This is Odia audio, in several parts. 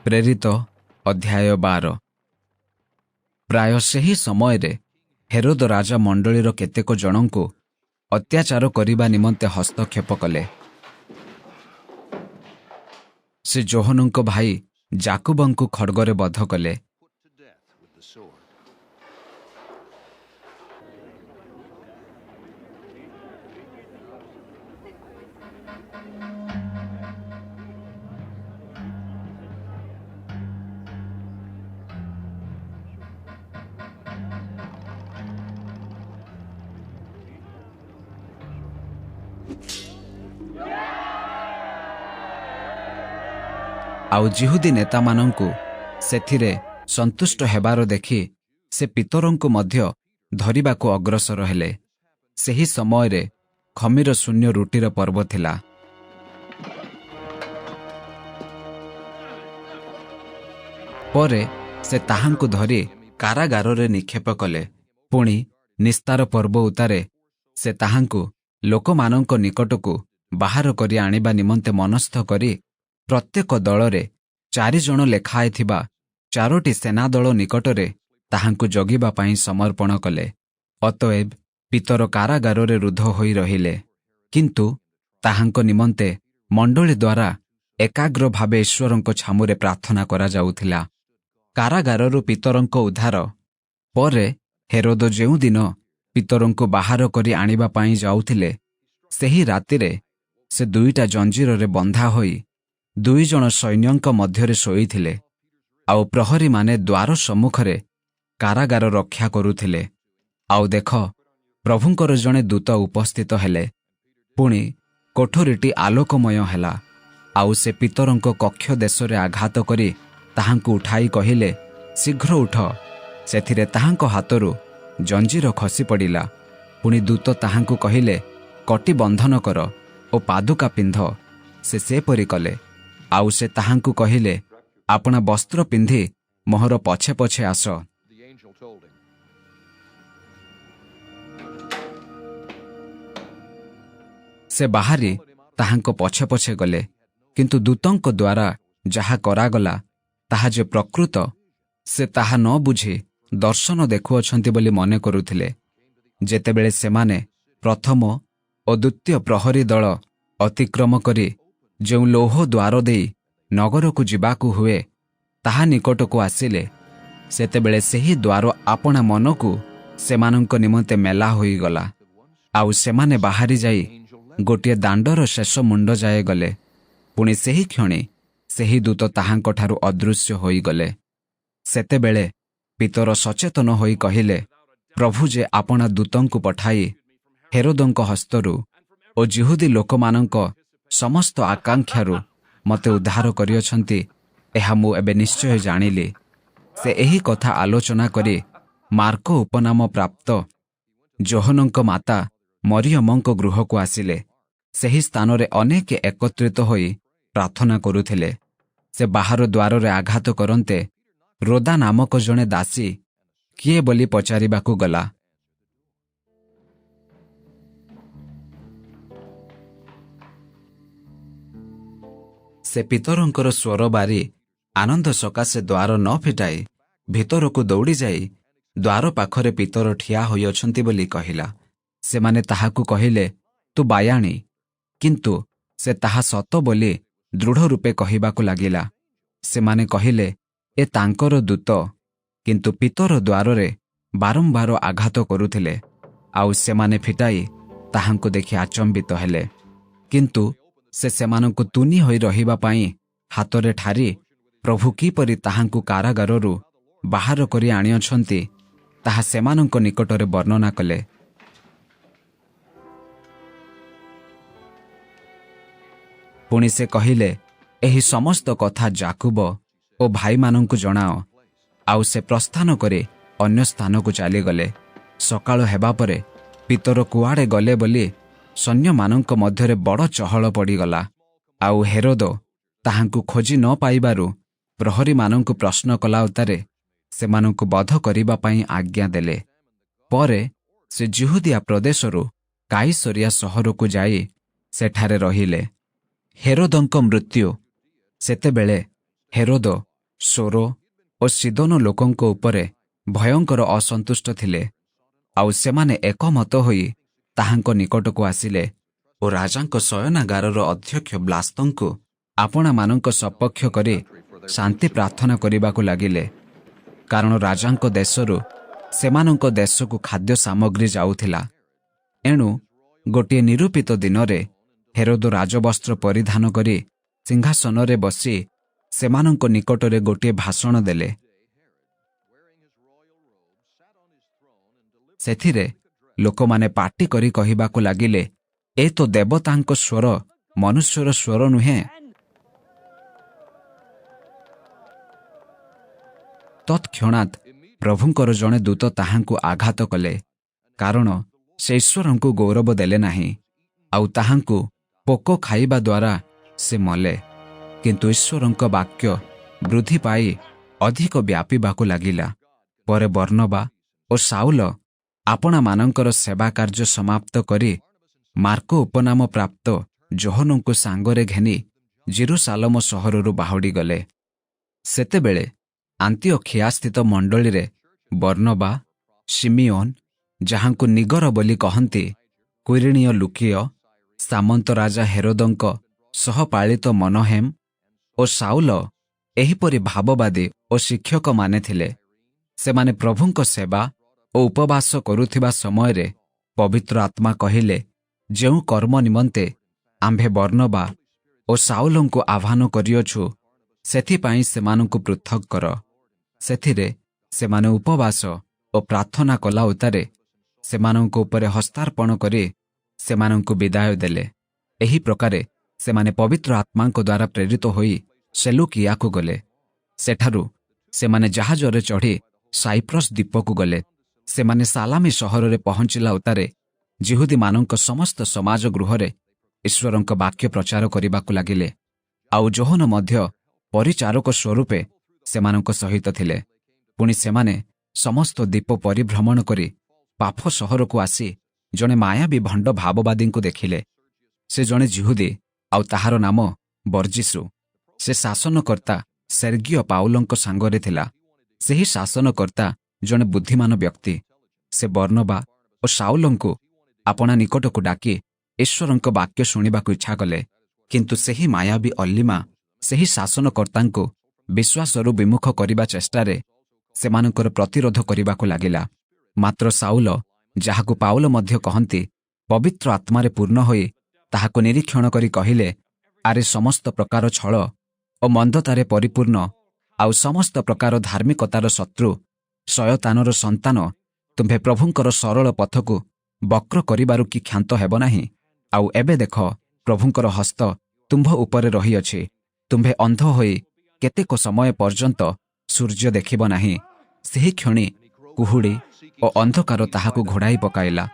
ପ୍ରେରିତ ଅଧ୍ୟାୟ 12। ପ୍ରାୟ ସେହି ସମୟରେ ହେରୋଦ ରାଜା ମଣ୍ଡଳୀର କେତେକ ଜଣଙ୍କୁ ଅତ୍ୟାଚାର କରିବା ନିମନ୍ତେ ହସ୍ତକ୍ଷେପ କଲେ। ସେ ଯୋହନଙ୍କ ଭାଇ ଯାକୁବଙ୍କୁ ଖଡ୍ଗରେ ବଧ କଲେ। ଆଉ ଜିହୁଦୀ ନେତାମାନଙ୍କୁ ସେଥିରେ ସନ୍ତୁଷ୍ଟ ହେବାର ଦେଖି ସେ ପିତରଙ୍କୁ ମଧ୍ୟ ଧରିବାକୁ ଅଗ୍ରସର ହେଲେ। ସେହି ସମୟରେ ଖମିର ଶୂନ୍ୟ ରୁଟିର ପର୍ବ ଥିଲା। ପରେ ସେ ତାହାଙ୍କୁ ଧରି କାରାଗାରରେ ନିକ୍ଷେପ କଲେ। ପୁଣି ନିସ୍ତାର ପର୍ବ ଉତ୍ତାରେ ସେ ତାହାଙ୍କୁ ଲୋକମାନଙ୍କ ନିକଟକୁ ବାହାର କରି ଆଣିବା ନିମନ୍ତେ ମନସ୍ଥ କରି ପ୍ରତ୍ୟେକ ଦଳରେ 4 ଜଣ ଲେଖାଏ ଥିବା 4ଟି ସେନାଦଳ ନିକଟରେ ତାହାଙ୍କୁ ଜଗିବା ପାଇଁ ସମର୍ପଣ କଲେ। ଅତଏବ ପିତର କାରାଗାରରେ ରୁଦ୍ଧ ହୋଇ ରହିଲେ। କିନ୍ତୁ ତାହାଙ୍କ ନିମନ୍ତେ ମଣ୍ଡଳୀ ଦ୍ୱାରା ଏକାଗ୍ର ଭାବେ ଈଶ୍ୱରଙ୍କ ଛାମୁରେ ପ୍ରାର୍ଥନା କରାଯାଉଥିଲା। କାରାଗାରରୁ ପିତରଙ୍କ ଉଦ୍ଧାର ପରେ ହେରୋଦ ଯେଉଁଦିନ ପିତରଙ୍କୁ ବାହାର କରି ଆଣିବା ପାଇଁ ଯାଉଥିଲେ, ସେହି ରାତିରେ ସେ 2ଟା ଜଞ୍ଜିରରେ ବନ୍ଧା ହୋଇ 2 ଜଣ ସୈନ୍ୟଙ୍କ ମଧ୍ୟରେ ଶୋଇଥିଲେ। ଆଉ ପ୍ରହରୀମାନେ ଦ୍ୱାର ସମ୍ମୁଖରେ କାରାଗାର ରକ୍ଷା କରୁଥିଲେ। ଆଉ ଦେଖ, ପ୍ରଭୁଙ୍କର ଜଣେ ଦୂତ ଉପସ୍ଥିତ ହେଲେ। ପୁଣି କୋଠରୀଟି ଆଲୋକମୟ ହେଲା। ଆଉ ସେ ପିତରଙ୍କ କକ୍ଷ ଦେଶରେ ଆଘାତ କରି ତାହାଙ୍କୁ ଉଠାଇ କହିଲେ, ଶୀଘ୍ର ଉଠ। ସେଥିରେ ତାହାଙ୍କ ହାତରୁ ଜଞ୍ଜିର ଖସି ପଡ଼ିଲା। ପୁଣି ଦୂତ ତାହାଙ୍କୁ କହିଲେ, କଟି ବନ୍ଧନ କର ଓ ପାଦୁକା ପିନ୍ଧ। ସେ ସେପରି କଲେ। ଆଉ ସେ ତାହାଙ୍କୁ କହିଲେ, ଆପଣା ବସ୍ତ୍ର ପିନ୍ଧି ମୋହର ପଛେ ପଛେ ଆସ। ସେ ବାହାରି ତାହାଙ୍କ ପଛେ ପଛେ ଗଲେ। କିନ୍ତୁ ଦୂତଙ୍କ ଦ୍ୱାରା ଯାହା କରାଗଲା ତାହା ଯେ ପ୍ରକୃତ, ସେ ତାହା ନ ବୁଝି ଦର୍ଶନ ଦେଖୁଅଛନ୍ତି ବୋଲି ମନେ କରୁଥିଲେ। ଯେତେବେଳେ ସେମାନେ ପ୍ରଥମ ଓ ଦ୍ୱିତୀୟ ପ୍ରହରୀ ଦଳ ଅତିକ୍ରମ କରି ଯେଉଁ ଲୌହ ଦ୍ୱାର ଦେଇ ନଗରକୁ ଯିବାକୁ ହୁଏ ତାହା ନିକଟକୁ ଆସିଲେ, ସେତେବେଳେ ସେହି ଦ୍ୱାର ଆପଣା ମନକୁ ସେମାନଙ୍କ ନିମନ୍ତେ ମେଲା ହୋଇଗଲା। ଆଉ ସେମାନେ ବାହାରି ଯାଇ ଗୋଟିଏ ଦାଣ୍ଡର ଶେଷ ମୁଣ୍ଡ ଯାଏ ଗଲେ। ପୁଣି ସେହି କ୍ଷଣି ସେହି ଦୂତ ତାହାଙ୍କଠାରୁ ଅଦୃଶ୍ୟ ହୋଇଗଲେ। ସେତେବେଳେ ପିତର ସଚେତନ ହୋଇ କହିଲେ, ପ୍ରଭୁ ଯେ ଆପଣା ଦୂତଙ୍କୁ ପଠାଇ ହେରୋଦଙ୍କ ହସ୍ତରୁ ଓ ଜିହୁଦୀ ଲୋକମାନଙ୍କ ସମସ୍ତ ଆକାଂକ୍ଷାରୁ ମୋତେ ଉଦ୍ଧାର କରିଅଛନ୍ତି, ଏହା ମୁଁ ଏବେ ନିଶ୍ଚୟ ଜାଣିଲି। ସେ ଏହି କଥା ଆଲୋଚନା କରି ମାର୍କ ଉପନାମ ପ୍ରାପ୍ତ ଯୋହନଙ୍କ ମାତା ମରିୟମଙ୍କ ଗୃହକୁ ଆସିଲେ। ସେହି ସ୍ଥାନରେ ଅନେକ ଏକତ୍ରିତ ହୋଇ ପ୍ରାର୍ଥନା କରୁଥିଲେ। ସେ ବାହାର ଦ୍ୱାରରେ ଆଘାତ କରନ୍ତେ ରୋଦା ନାମକ ଜଣେ ଦାସୀ କିଏ ବୋଲି ପଚାରିବାକୁ ଗଲା। ସେ ପିତରଙ୍କର ସ୍ୱର ବାରି ଆନନ୍ଦ ସକାଶେ ଦ୍ୱାର ନ ଫିଟାଇ ଭିତରକୁ ଦୌଡ଼ିଯାଇ ଦ୍ୱାର ପାଖରେ ପିତର ଠିଆ ହୋଇଅଛନ୍ତି ବୋଲି କହିଲା। ସେମାନେ ତାହାକୁ କହିଲେ, ତୁ ବାୟାଣୀ। କିନ୍ତୁ ସେ ତାହା ସତ ବୋଲି ଦୃଢ଼ ରୂପେ କହିବାକୁ ଲାଗିଲା। ସେମାନେ କହିଲେ, ଏ ତାଙ୍କର ଦୂତ। କିନ୍ତୁ ପିତର ଦ୍ୱାରରେ ବାରମ୍ବାର ଆଘାତ କରୁଥିଲେ। ଆଉ ସେମାନେ ଫିଟାଇ ତାହାଙ୍କୁ ଦେଖି ଆଚମ୍ବିତ ହେଲେ। କିନ୍ତୁ ସେ ସେମାନଙ୍କୁ ତୁନି ହୋଇ ରହିବା ପାଇଁ ହାତରେ ଠାରି ପ୍ରଭୁ କିପରି ତାହାଙ୍କୁ କାରାଗାରରୁ ବାହାର କରି ଆଣିଅଛନ୍ତି ତାହା ସେମାନଙ୍କ ନିକଟରେ ବର୍ଣ୍ଣନା କଲେ। ପୁଣି ସେ କହିଲେ, ଏହି ସମସ୍ତ କଥା ଯାକୁବ ଓ ଭାଇମାନଙ୍କୁ ଜଣାଅ। ଆଉ ସେ ପ୍ରସ୍ଥାନ କରି ଅନ୍ୟ ସ୍ଥାନକୁ ଚାଲିଗଲେ। ସକାଳ ହେବା ପରେ ପିତର କୁଆଡ଼େ ଗଲେ ବୋଲି ସୈନ୍ୟମାନଙ୍କ ମଧ୍ୟରେ ବଡ଼ ଚହଳ ପଡ଼ିଗଲା। ଆଉ ହେରୋଦ ତାହାଙ୍କୁ ଖୋଜି ନ ପାଇବାରୁ ପ୍ରହରୀମାନଙ୍କୁ ପ୍ରଶ୍ନ କଲା ଉତ୍ତାରେ ସେମାନଙ୍କୁ ବଧ କରିବା ପାଇଁ ଆଜ୍ଞା ଦେଲେ। ପରେ ସେ ଜିହୁଦିଆ ପ୍ରଦେଶରୁ କାଇସରିଆ ସହରକୁ ଯାଇ ସେଠାରେ ରହିଲେ। ହେରୋଦଙ୍କ ମୃତ୍ୟୁ। ସେତେବେଳେ ହେରୋଦ ସୋରୋ ଓ ସିଦୋନ ଲୋକଙ୍କ ଉପରେ ଭୟଙ୍କର ଅସନ୍ତୁଷ୍ଟ ଥିଲେ। ଆଉ ସେମାନେ ଏକମତ ହୋଇ ତାହାଙ୍କ ନିକଟକୁ ଆସିଲେ ଓ ରାଜାଙ୍କ ଶୟନାଗାରର ଅଧ୍ୟକ୍ଷ ବ୍ଲାସ୍ତଙ୍କୁ ଆପଣାମାନଙ୍କ ସପକ୍ଷ କରି ଶାନ୍ତି ପ୍ରାର୍ଥନା କରିବାକୁ ଲାଗିଲେ, କାରଣ ରାଜାଙ୍କ ଦେଶରୁ ସେମାନଙ୍କ ଦେଶକୁ ଖାଦ୍ୟ ସାମଗ୍ରୀ ଯାଉଥିଲା। ଏଣୁ ଗୋଟିଏ ନିରୂପିତ ଦିନରେ ହେରୋଦ ରାଜବସ୍ତ୍ର ପରିଧାନ କରି ସିଂହାସନରେ ବସି ସେମାନଙ୍କ ନିକଟରେ ଗୋଟିଏ ଭାଷଣ ଦେଲେ। ସେଥିରେ ଲୋକମାନେ ପାଟି କରି କହିବାକୁ ଲାଗିଲେ, ଏ ତ ଦେବତାଙ୍କ ସ୍ୱର, ମନୁଷ୍ୟର ସ୍ୱର ନୁହେଁ। ତତ୍କ୍ଷଣାତ୍ ପ୍ରଭୁଙ୍କର ଜଣେ ଦୂତ ତାହାଙ୍କୁ ଆଘାତ କଲେ, କାରଣ ସେ ଈଶ୍ୱରଙ୍କୁ ଗୌରବ ଦେଲେ ନାହିଁ, ଆଉ ତାହାଙ୍କୁ ପୋକ ଖାଇବା ଦ୍ୱାରା ସେ ମଲେ। କିନ୍ତୁ ଈଶ୍ୱରଙ୍କ ବାକ୍ୟ ବୃଦ୍ଧି ପାଇ ଅଧିକ ବ୍ୟାପିବାକୁ ଲାଗିଲା। ପରେ ବର୍ଣ୍ଣବା ଓ ସାଉଲ ଆପଣାମାନଙ୍କର ସେବା କାର୍ଯ୍ୟ ସମାପ୍ତ କରି ମାର୍କ ଉପନାମ ପ୍ରାପ୍ତ ଯୋହନଙ୍କୁ ସାଙ୍ଗରେ ଘେନି ଜେରୁସାଲମ ସହରରୁ ବାହୁଡ଼ିଗଲେ। ସେତେବେଳେ ଆନ୍ତିଓଖିଆସ୍ଥିତ ମଣ୍ଡଳୀରେ ବର୍ଣ୍ଣବା, ସିମିଓନ, ଯାହାଙ୍କୁ ନିଗର ବୋଲି କହନ୍ତି, କୁଇରିଣୀୟ ଲୁକିୟ, ସାମନ୍ତ ରାଜା ହେରୋଦଙ୍କ ସହପାଳିତ ମନହେମ ଓ ସାଉଲ ଏହିପରି ଭାବବାଦୀ ଓ ଶିକ୍ଷକମାନେ ଥିଲେ। ସେମାନେ ପ୍ରଭୁଙ୍କ ସେବା ଓ ଉପବାସ କରୁଥିବା ସମୟରେ ପବିତ୍ର ଆତ୍ମା କହିଲେ, ଯେଉଁ କର୍ମ ନିମନ୍ତେ ଆମ୍ଭେ ବର୍ଣ୍ଣବା ଓ ସାଉଲଙ୍କୁ ଆହ୍ୱାନ କରିଅଛୁ, ସେଥିପାଇଁ ସେମାନଙ୍କୁ ପୃଥକ୍ କର। ସେଥିରେ ସେମାନେ ଉପବାସ ଓ ପ୍ରାର୍ଥନା କଲା ଉତ୍ତାରେ ସେମାନଙ୍କ ଉପରେ ହସ୍ତାର୍ପଣ କରି ସେମାନଙ୍କୁ ବିଦାୟ ଦେଲେ। ଏହି ପ୍ରକାରେ ସେମାନେ ପବିତ୍ର ଆତ୍ମାଙ୍କ ଦ୍ୱାରା ପ୍ରେରିତ ହୋଇ ସେଲୁକିଆକୁ ଗଲେ। ସେଠାରୁ ସେମାନେ ଜାହାଜରେ ଚଢ଼ି ସାଇପ୍ରସ୍ ଦ୍ୱୀପକୁ ଗଲେ। ସେମାନେ ସାଲାମି ସହରରେ ପହଞ୍ଚିଲା ଉତ୍ତାରେ ଯିହୁଦୀମାନଙ୍କ ସମସ୍ତ ସମାଜ ଗୃହରେ ଈଶ୍ୱରଙ୍କ ବାକ୍ୟ ପ୍ରଚାର କରିବାକୁ ଲାଗିଲେ। ଆଉ ଯୋହନ ମଧ୍ୟ ପରିଚାରକ ସ୍ୱରୂପେ ସେମାନଙ୍କ ସହିତ ଥିଲେ। ପୁଣି ସେମାନେ ସମସ୍ତ ଦ୍ୱୀପ ପରିଭ୍ରମଣ କରି ପାଫ ସହରକୁ ଆସି ଜଣେ ମାୟାବୀ ଭଣ୍ଡ ଭାବବାଦୀଙ୍କୁ ଦେଖିଲେ। ସେ ଜଣେ ଯିହୁଦୀ, ଆଉ ତାହାର ନାମ ବର୍ଜିସୁ। ସେ ଶାସନକର୍ତ୍ତା ସେର୍ଗିୟ ପାଉଲଙ୍କ ସାଙ୍ଗରେ ଥିଲା। ସେହି ଶାସନକର୍ତ୍ତା ଜଣେ ବୁଦ୍ଧିମାନ ବ୍ୟକ୍ତି। ସେ ବର୍ଣ୍ଣବା ଓ ସାଉଲଙ୍କୁ ଆପଣା ନିକଟକୁ ଡାକି ଈଶ୍ୱରଙ୍କ ବାକ୍ୟ ଶୁଣିବାକୁ ଇଚ୍ଛା କଲେ। କିନ୍ତୁ ସେହି ମାୟାବୀ ଅଲ୍ଲିମା ସେହି ଶାସନକର୍ତ୍ତାଙ୍କୁ ବିଶ୍ୱାସରୁ ବିମୁଖ କରିବା ଚେଷ୍ଟାରେ ସେମାନଙ୍କର ପ୍ରତିରୋଧ କରିବାକୁ ଲାଗିଲା। ମାତ୍ର ସାଉଲ, ଯାହାକୁ ପାଉଲ ମଧ୍ୟ କହନ୍ତି, ପବିତ୍ର ଆତ୍ମାରେ ପୂର୍ଣ୍ଣ ହୋଇ ତାହାକୁ ନିରୀକ୍ଷଣ କରି କହିଲେ, ଆରେ ସମସ୍ତ ପ୍ରକାର ଛଳ ଓ ମନ୍ଦତାରେ ପରିପୂର୍ଣ୍ଣ ଆଉ ସମସ୍ତ ପ୍ରକାର ଧାର୍ମିକତାର ଶତ୍ରୁ ଶୟତାନର ସନ୍ତାନ, ତୁମ୍ଭେ ପ୍ରଭୁଙ୍କର ସରଳ ପଥକୁ ବକ୍ର କରିବାରୁ କି କ୍ଷାନ୍ତ ହେବ ନାହିଁ? ଆଉ ଏବେ ଦେଖ, ପ୍ରଭୁଙ୍କର ହସ୍ତ ତୁମ୍ଭ ଉପରେ ରହିଅଛି। ତୁମ୍ଭେ ଅନ୍ଧ ହୋଇ କେତେକ ସମୟ ପର୍ଯ୍ୟନ୍ତ ସୂର୍ଯ୍ୟ ଦେଖିବ ନାହିଁ। ସେହି କ୍ଷଣି କୁହୁଡ଼ି ଓ ଅନ୍ଧକାର ତାହାକୁ ଘୋଡ଼ାଇ ପକାଇଲା।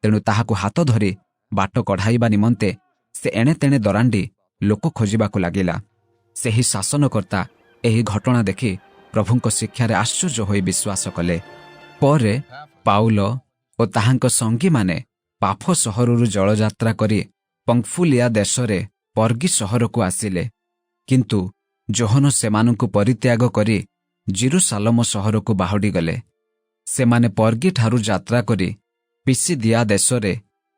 ତେଣୁ ତାହାକୁ ହାତ ଧରି ବାଟ କଢ଼ାଇବା ନିମନ୍ତେ ସେ ଏଣେ ତେଣେ ଦରାଣ୍ଡି ଲୋକ ଖୋଜିବାକୁ ଲାଗିଲା। ସେହି ଶାସନକର୍ତ୍ତା ଏହି ଘଟଣା ଦେଖି ପ୍ରଭୁଙ୍କ ଶିକ୍ଷାରେ ଆଶ୍ଚର୍ଯ୍ୟ ହୋଇ ବିଶ୍ୱାସ କଲେ। ପରେ ପାଉଲ ଓ ତାହାଙ୍କ ସଙ୍ଗୀମାନେ ପାଫ ସହରରୁ ଜଳଯାତ୍ରା କରି ପମ୍ଫୁଲିଆ ଦେଶରେ ପର୍ଗି ସହରକୁ ଆସିଲେ। କିନ୍ତୁ ଯୋହନ ସେମାନଙ୍କୁ ପରିତ୍ୟାଗ କରି ଜେରୁସାଲମ ସହରକୁ ବାହୁଡ଼ିଗଲେ। ସେମାନେ ପର୍ଗିଠାରୁ ଯାତ୍ରା କରି ପିସିଦିଆ ଦେଶରେ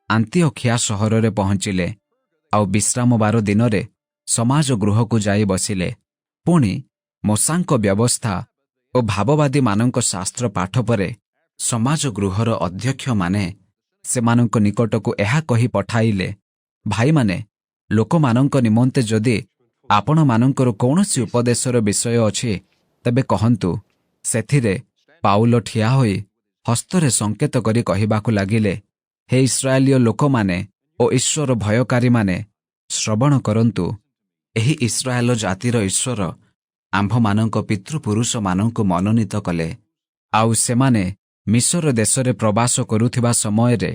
ଆନ୍ତିଓଖିଆ ସହରରେ ପହଞ୍ଚିଲେ। ଆଉ ବିଶ୍ରାମବାର ଦିନରେ ସମାଜ ଗୃହକୁ ଯାଇ ବସିଲେ। ପୁଣି ମୋଶାଙ୍କ ବ୍ୟବସ୍ଥା ଓ ଭାବବାଦୀମାନଙ୍କ ଶାସ୍ତ୍ର ପାଠ ପରେ ସମାଜ ଗୃହର ଅଧ୍ୟକ୍ଷମାନେ ସେମାନଙ୍କ ନିକଟକୁ ଏହା କହି ପଠାଇଲେ, ଭାଇମାନେ, ଲୋକମାନଙ୍କ ନିମନ୍ତେ ଯଦି ଆପଣମାନଙ୍କର କୌଣସି ଉପଦେଶର ବିଷୟ ଅଛି, ତେବେ କହନ୍ତୁ। ସେଥିରେ ପାଉଲ ଠିଆ ହୋଇ ହସ୍ତରେ ସଙ୍କେତ କରି କହିବାକୁ ଲାଗିଲେ, ହେ ଇସ୍ରାଏଲୀୟ ଲୋକମାନେ ଓ ଈଶ୍ୱର ଭୟକାରୀମାନେ, ଶ୍ରବଣ କରନ୍ତୁ। ଏହି ଇସ୍ରାଏଲ ଜାତିର ଈଶ୍ୱର ଆମ୍ଭମାନଙ୍କ ପିତୃପୁରୁଷମାନଙ୍କୁ ମନୋନୀତ କଲେ। ଆଉ ସେମାନେ ମିଶର ଦେଶରେ ପ୍ରବାସ କରୁଥିବା ସମୟରେ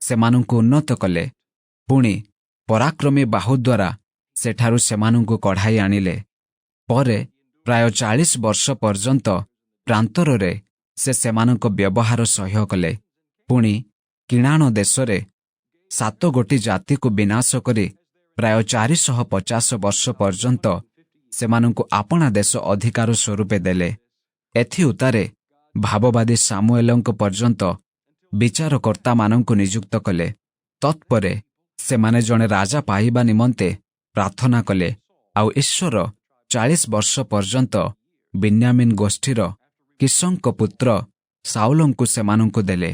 ସେମାନଙ୍କୁ ଉନ୍ନତ କଲେ। ପୁଣି ପରାକ୍ରମୀ ବାହୁ ଦ୍ୱାରା ସେଠାରୁ ସେମାନଙ୍କୁ କଢ଼ାଇ ଆଣିଲେ। ପରେ ପ୍ରାୟ 40 ବର୍ଷ ପର୍ଯ୍ୟନ୍ତ ପ୍ରାନ୍ତରରେ ସେ ସେମାନଙ୍କ ବ୍ୟବହାର ସହ୍ୟ କଲେ। ପୁଣି କିଣାଣ ଦେଶରେ 7 ଗୋଟି ଜାତିକୁ ବିନାଶ କରି ପ୍ରାୟ 450 ବର୍ଷ ପର୍ଯ୍ୟନ୍ତ ସେମାନଙ୍କୁ ଆପଣା ଦେଶ ଅଧିକାର ସ୍ୱରୂପେ ଦେଲେ। ଏଥି ଉତ୍ତାରେ ଭାବବାଦୀ ସାମୁଏଲଙ୍କ ପର୍ଯ୍ୟନ୍ତ ବିଚାରକର୍ତ୍ତାମାନଙ୍କୁ ନିଯୁକ୍ତ କଲେ। ତତ୍ପରେ ସେମାନେ ଜଣେ ରାଜା ପାଇବା ନିମନ୍ତେ ପ୍ରାର୍ଥନା କଲେ, ଆଉ ଈଶ୍ୱର 40 ବର୍ଷ ପର୍ଯ୍ୟନ୍ତ ବିନ୍ୟାମିନ୍ ଗୋଷ୍ଠୀର କିଶଙ୍କ ପୁତ୍ର ସାଉଲଙ୍କୁ ସେମାନଙ୍କୁ ଦେଲେ।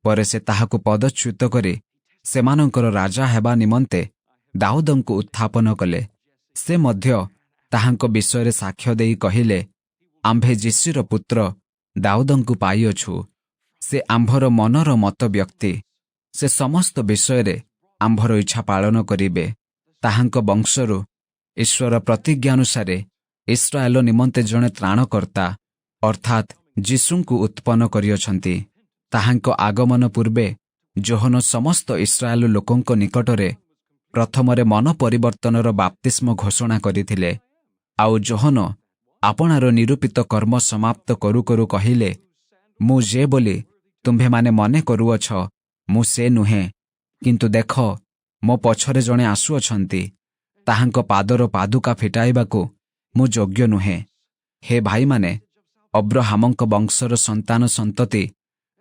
ପରେ ସେ ତାହାକୁ ପଦଚ୍ୟୁତ କରି ସେମାନଙ୍କର ରାଜା ହେବା ନିମନ୍ତେ ଦାଉଦଙ୍କୁ ଉତ୍ଥାପନ କଲେ। ସେ ମଧ୍ୟ ତାହାଙ୍କ ବିଷୟରେ ସାକ୍ଷ୍ୟ ଦେଇ କହିଲେ, ଆମ୍ଭେ ଯିଶିର ପୁତ୍ର ଦାଉଦଙ୍କୁ ପାଇଅଛୁ। ସେ ଆମ୍ଭର ମନର ମତ ବ୍ୟକ୍ତି। ସେ ସମସ୍ତ ବିଷୟରେ ଆମ୍ଭର ଇଚ୍ଛା ପାଳନ କରିବେ। ତାହାଙ୍କ ବଂଶରୁ ଈଶ୍ୱର ପ୍ରତିଜ୍ଞାନୁସାରେ ଇସ୍ରାଏଲ ନିମନ୍ତେ ଜଣେ ତ୍ରାଣକର୍ତ୍ତା ଅର୍ଥାତ୍ ଯୀଶୁଙ୍କୁ ଉତ୍ପନ୍ନ କରିଅଛନ୍ତି। ତାହାଙ୍କ ଆଗମନ ପୂର୍ବେ ଯୋହନ ସମସ୍ତ ଇସ୍ରାଏଲ ଲୋକଙ୍କ ନିକଟରେ ପ୍ରଥମରେ ମନ ପରିବର୍ତ୍ତନର ବାପ୍ତିସ୍ମ ଘୋଷଣା କରିଥିଲେ। ଆଉ ଯୋହନ ଆପଣାର ନିରୂପିତ କର୍ମ ସମାପ୍ତ କରୁ କରୁ କହିଲେ, ମୁଁ ଯେ ବୋଲି ତୁମ୍ଭେମାନେ ମନେ କରୁଅଛ, ମୁଁ ସେ ନୁହେଁ, କିନ୍ତୁ ଦେଖ, ମୋ ପଛରେ ଜଣେ ଆସୁଅଛନ୍ତି, ତାହାଙ୍କ ପାଦର ପାଦୁକା ଫିଟାଇବାକୁ ମୁଁ ଯୋଗ୍ୟ ନୁହେଁ। ହେ ଭାଇମାନେ, ଅବ୍ରାହମଙ୍କ ବଂଶର ସନ୍ତାନ ସନ୍ତତି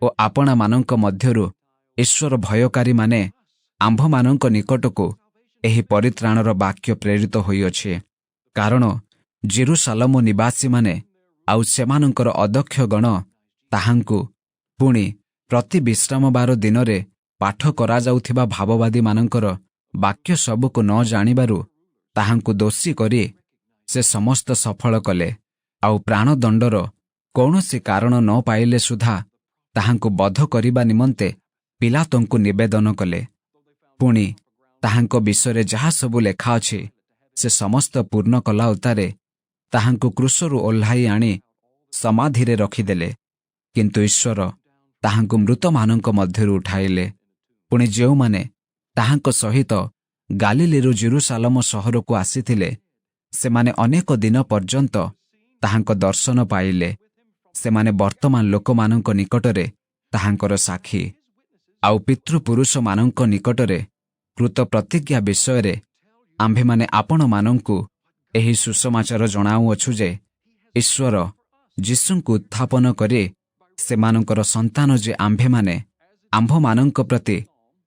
ଓ ଆପଣାମାନଙ୍କ ମଧ୍ୟରୁ ଈଶ୍ୱର ଭୟକାରୀମାନେ ଆମ୍ଭମାନଙ୍କ ନିକଟକୁ ଏହି ପରିତ୍ରାଣର ବାକ୍ୟ ପ୍ରେରିତ ହୋଇଅଛି। କାରଣ ଜେରୁସାଲେମ ନିବାସୀମାନେ ଆଉ ସେମାନଙ୍କର ଅଧ୍ୟକ୍ଷଗଣ ତାହାଙ୍କୁ ପୁଣି ପ୍ରତି ବିଶ୍ରାମବାର ଦିନରେ ପାଠ କରାଯାଉଥିବା ଭାବବାଦୀମାନଙ୍କର ବାକ୍ୟ ସବୁକୁ ନ ଜାଣିବାରୁ ତାହାଙ୍କୁ ଦୋଷୀ କରି ସେ ସମସ୍ତ ସଫଳ କଲେ। ଆଉ ପ୍ରାଣଦଣ୍ଡର କୌଣସି କାରଣ ନ ପାଇଲେ ସୁଦ୍ଧା ତାହାଙ୍କୁ ବଧ କରିବା ନିମନ୍ତେ ପିଲାତଙ୍କୁ ନିବେଦନ କଲେ। ପୁଣି ତାହାଙ୍କ ବିଷୟରେ ଯାହା ସବୁ ଲେଖା ଅଛି ସେ ସମସ୍ତ ପୂର୍ଣ୍ଣ କଲା ଉତ୍ତାରେ ତାହାଙ୍କୁ କ୍ରୁଶରୁ ଓହ୍ଲାଇ ଆଣି ସମାଧିରେ ରଖିଦେଲେ। କିନ୍ତୁ ଈଶ୍ୱର ତାହାଙ୍କୁ ମୃତମାନଙ୍କ ମଧ୍ୟରୁ ଉଠାଇଲେ। ପୁଣି ଯେଉଁମାନେ ତାହାଙ୍କ ସହିତ ଗାଲିଲିରୁ ଜେରୁସାଲେମ ସହରକୁ ଆସିଥିଲେ, ସେମାନେ ଅନେକ ଦିନ ପର୍ଯ୍ୟନ୍ତ ତାହାଙ୍କ ଦର୍ଶନ ପାଇଲେ। ସେମାନେ ବର୍ତ୍ତମାନ ଲୋକମାନଙ୍କ ନିକଟରେ ତାହାଙ୍କର ସାକ୍ଷୀ। ଆଉ ପିତୃପୁରୁଷମାନଙ୍କ ନିକଟରେ କୃତ ପ୍ରତିଜ୍ଞା ବିଷୟରେ ଆମ୍ଭେମାନେ ଆପଣମାନଙ୍କୁ ଏହି ସୁସମାଚାର ଜଣାଉଅଛୁ ଯେ ଈଶ୍ୱର ଯୀଶୁଙ୍କୁ ଉତ୍ଥାପନ କରି ସେମାନଙ୍କର ସନ୍ତାନ ଯେ ଆମ୍ଭେମାନେ ଆମ୍ଭମାନଙ୍କ ପ୍ରତି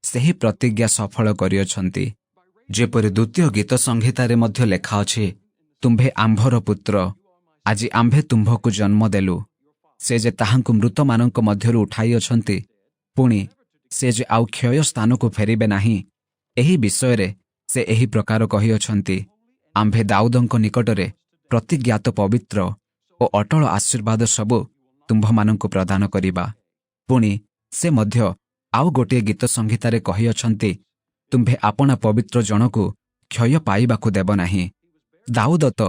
ସେହି ପ୍ରତିଜ୍ଞା ସଫଳ କରିଅଛନ୍ତି। ଯେପରି ଦ୍ୱିତୀୟ ଗୀତ ସଂହିତାରେ ମଧ୍ୟ ଲେଖା ଅଛି, ତୁମ୍ଭେ ଆମ୍ଭର ପୁତ୍ର, ଆଜି ଆମ୍ଭେ ତୁମ୍ଭକୁ ଜନ୍ମ ଦେଲୁ। ସେ ଯେ ତାହାଙ୍କୁ ମୃତମାନଙ୍କ ମଧ୍ୟରୁ ଉଠାଇଅଛନ୍ତି, ପୁଣି ସେ ଯେ ଆଉ କ୍ଷୟ ସ୍ଥାନକୁ ଫେରିବେ ନାହିଁ, ଏହି ବିଷୟରେ ସେ ଏହି ପ୍ରକାର କହିଅଛନ୍ତି, ଆମ୍ଭେ ଦାଉଦଙ୍କ ନିକଟରେ ପ୍ରତିଜ୍ଞାତ ପବିତ୍ର ଓ ଅଟଳ ଆଶୀର୍ବାଦ ସବୁ ତୁମ୍ଭମାନଙ୍କୁ ପ୍ରଦାନ କରିବା। ପୁଣି ସେ ମଧ୍ୟ ଆଉ ଗୋଟିଏ ଗୀତ ସଂହିତାରେ କହିଅଛନ୍ତି, ତୁମ୍ଭେ ଆପଣା ପବିତ୍ର ଜଣକୁ କ୍ଷୟ ପାଇବାକୁ ଦେବ ନାହିଁ। ଦାଉଦ ତ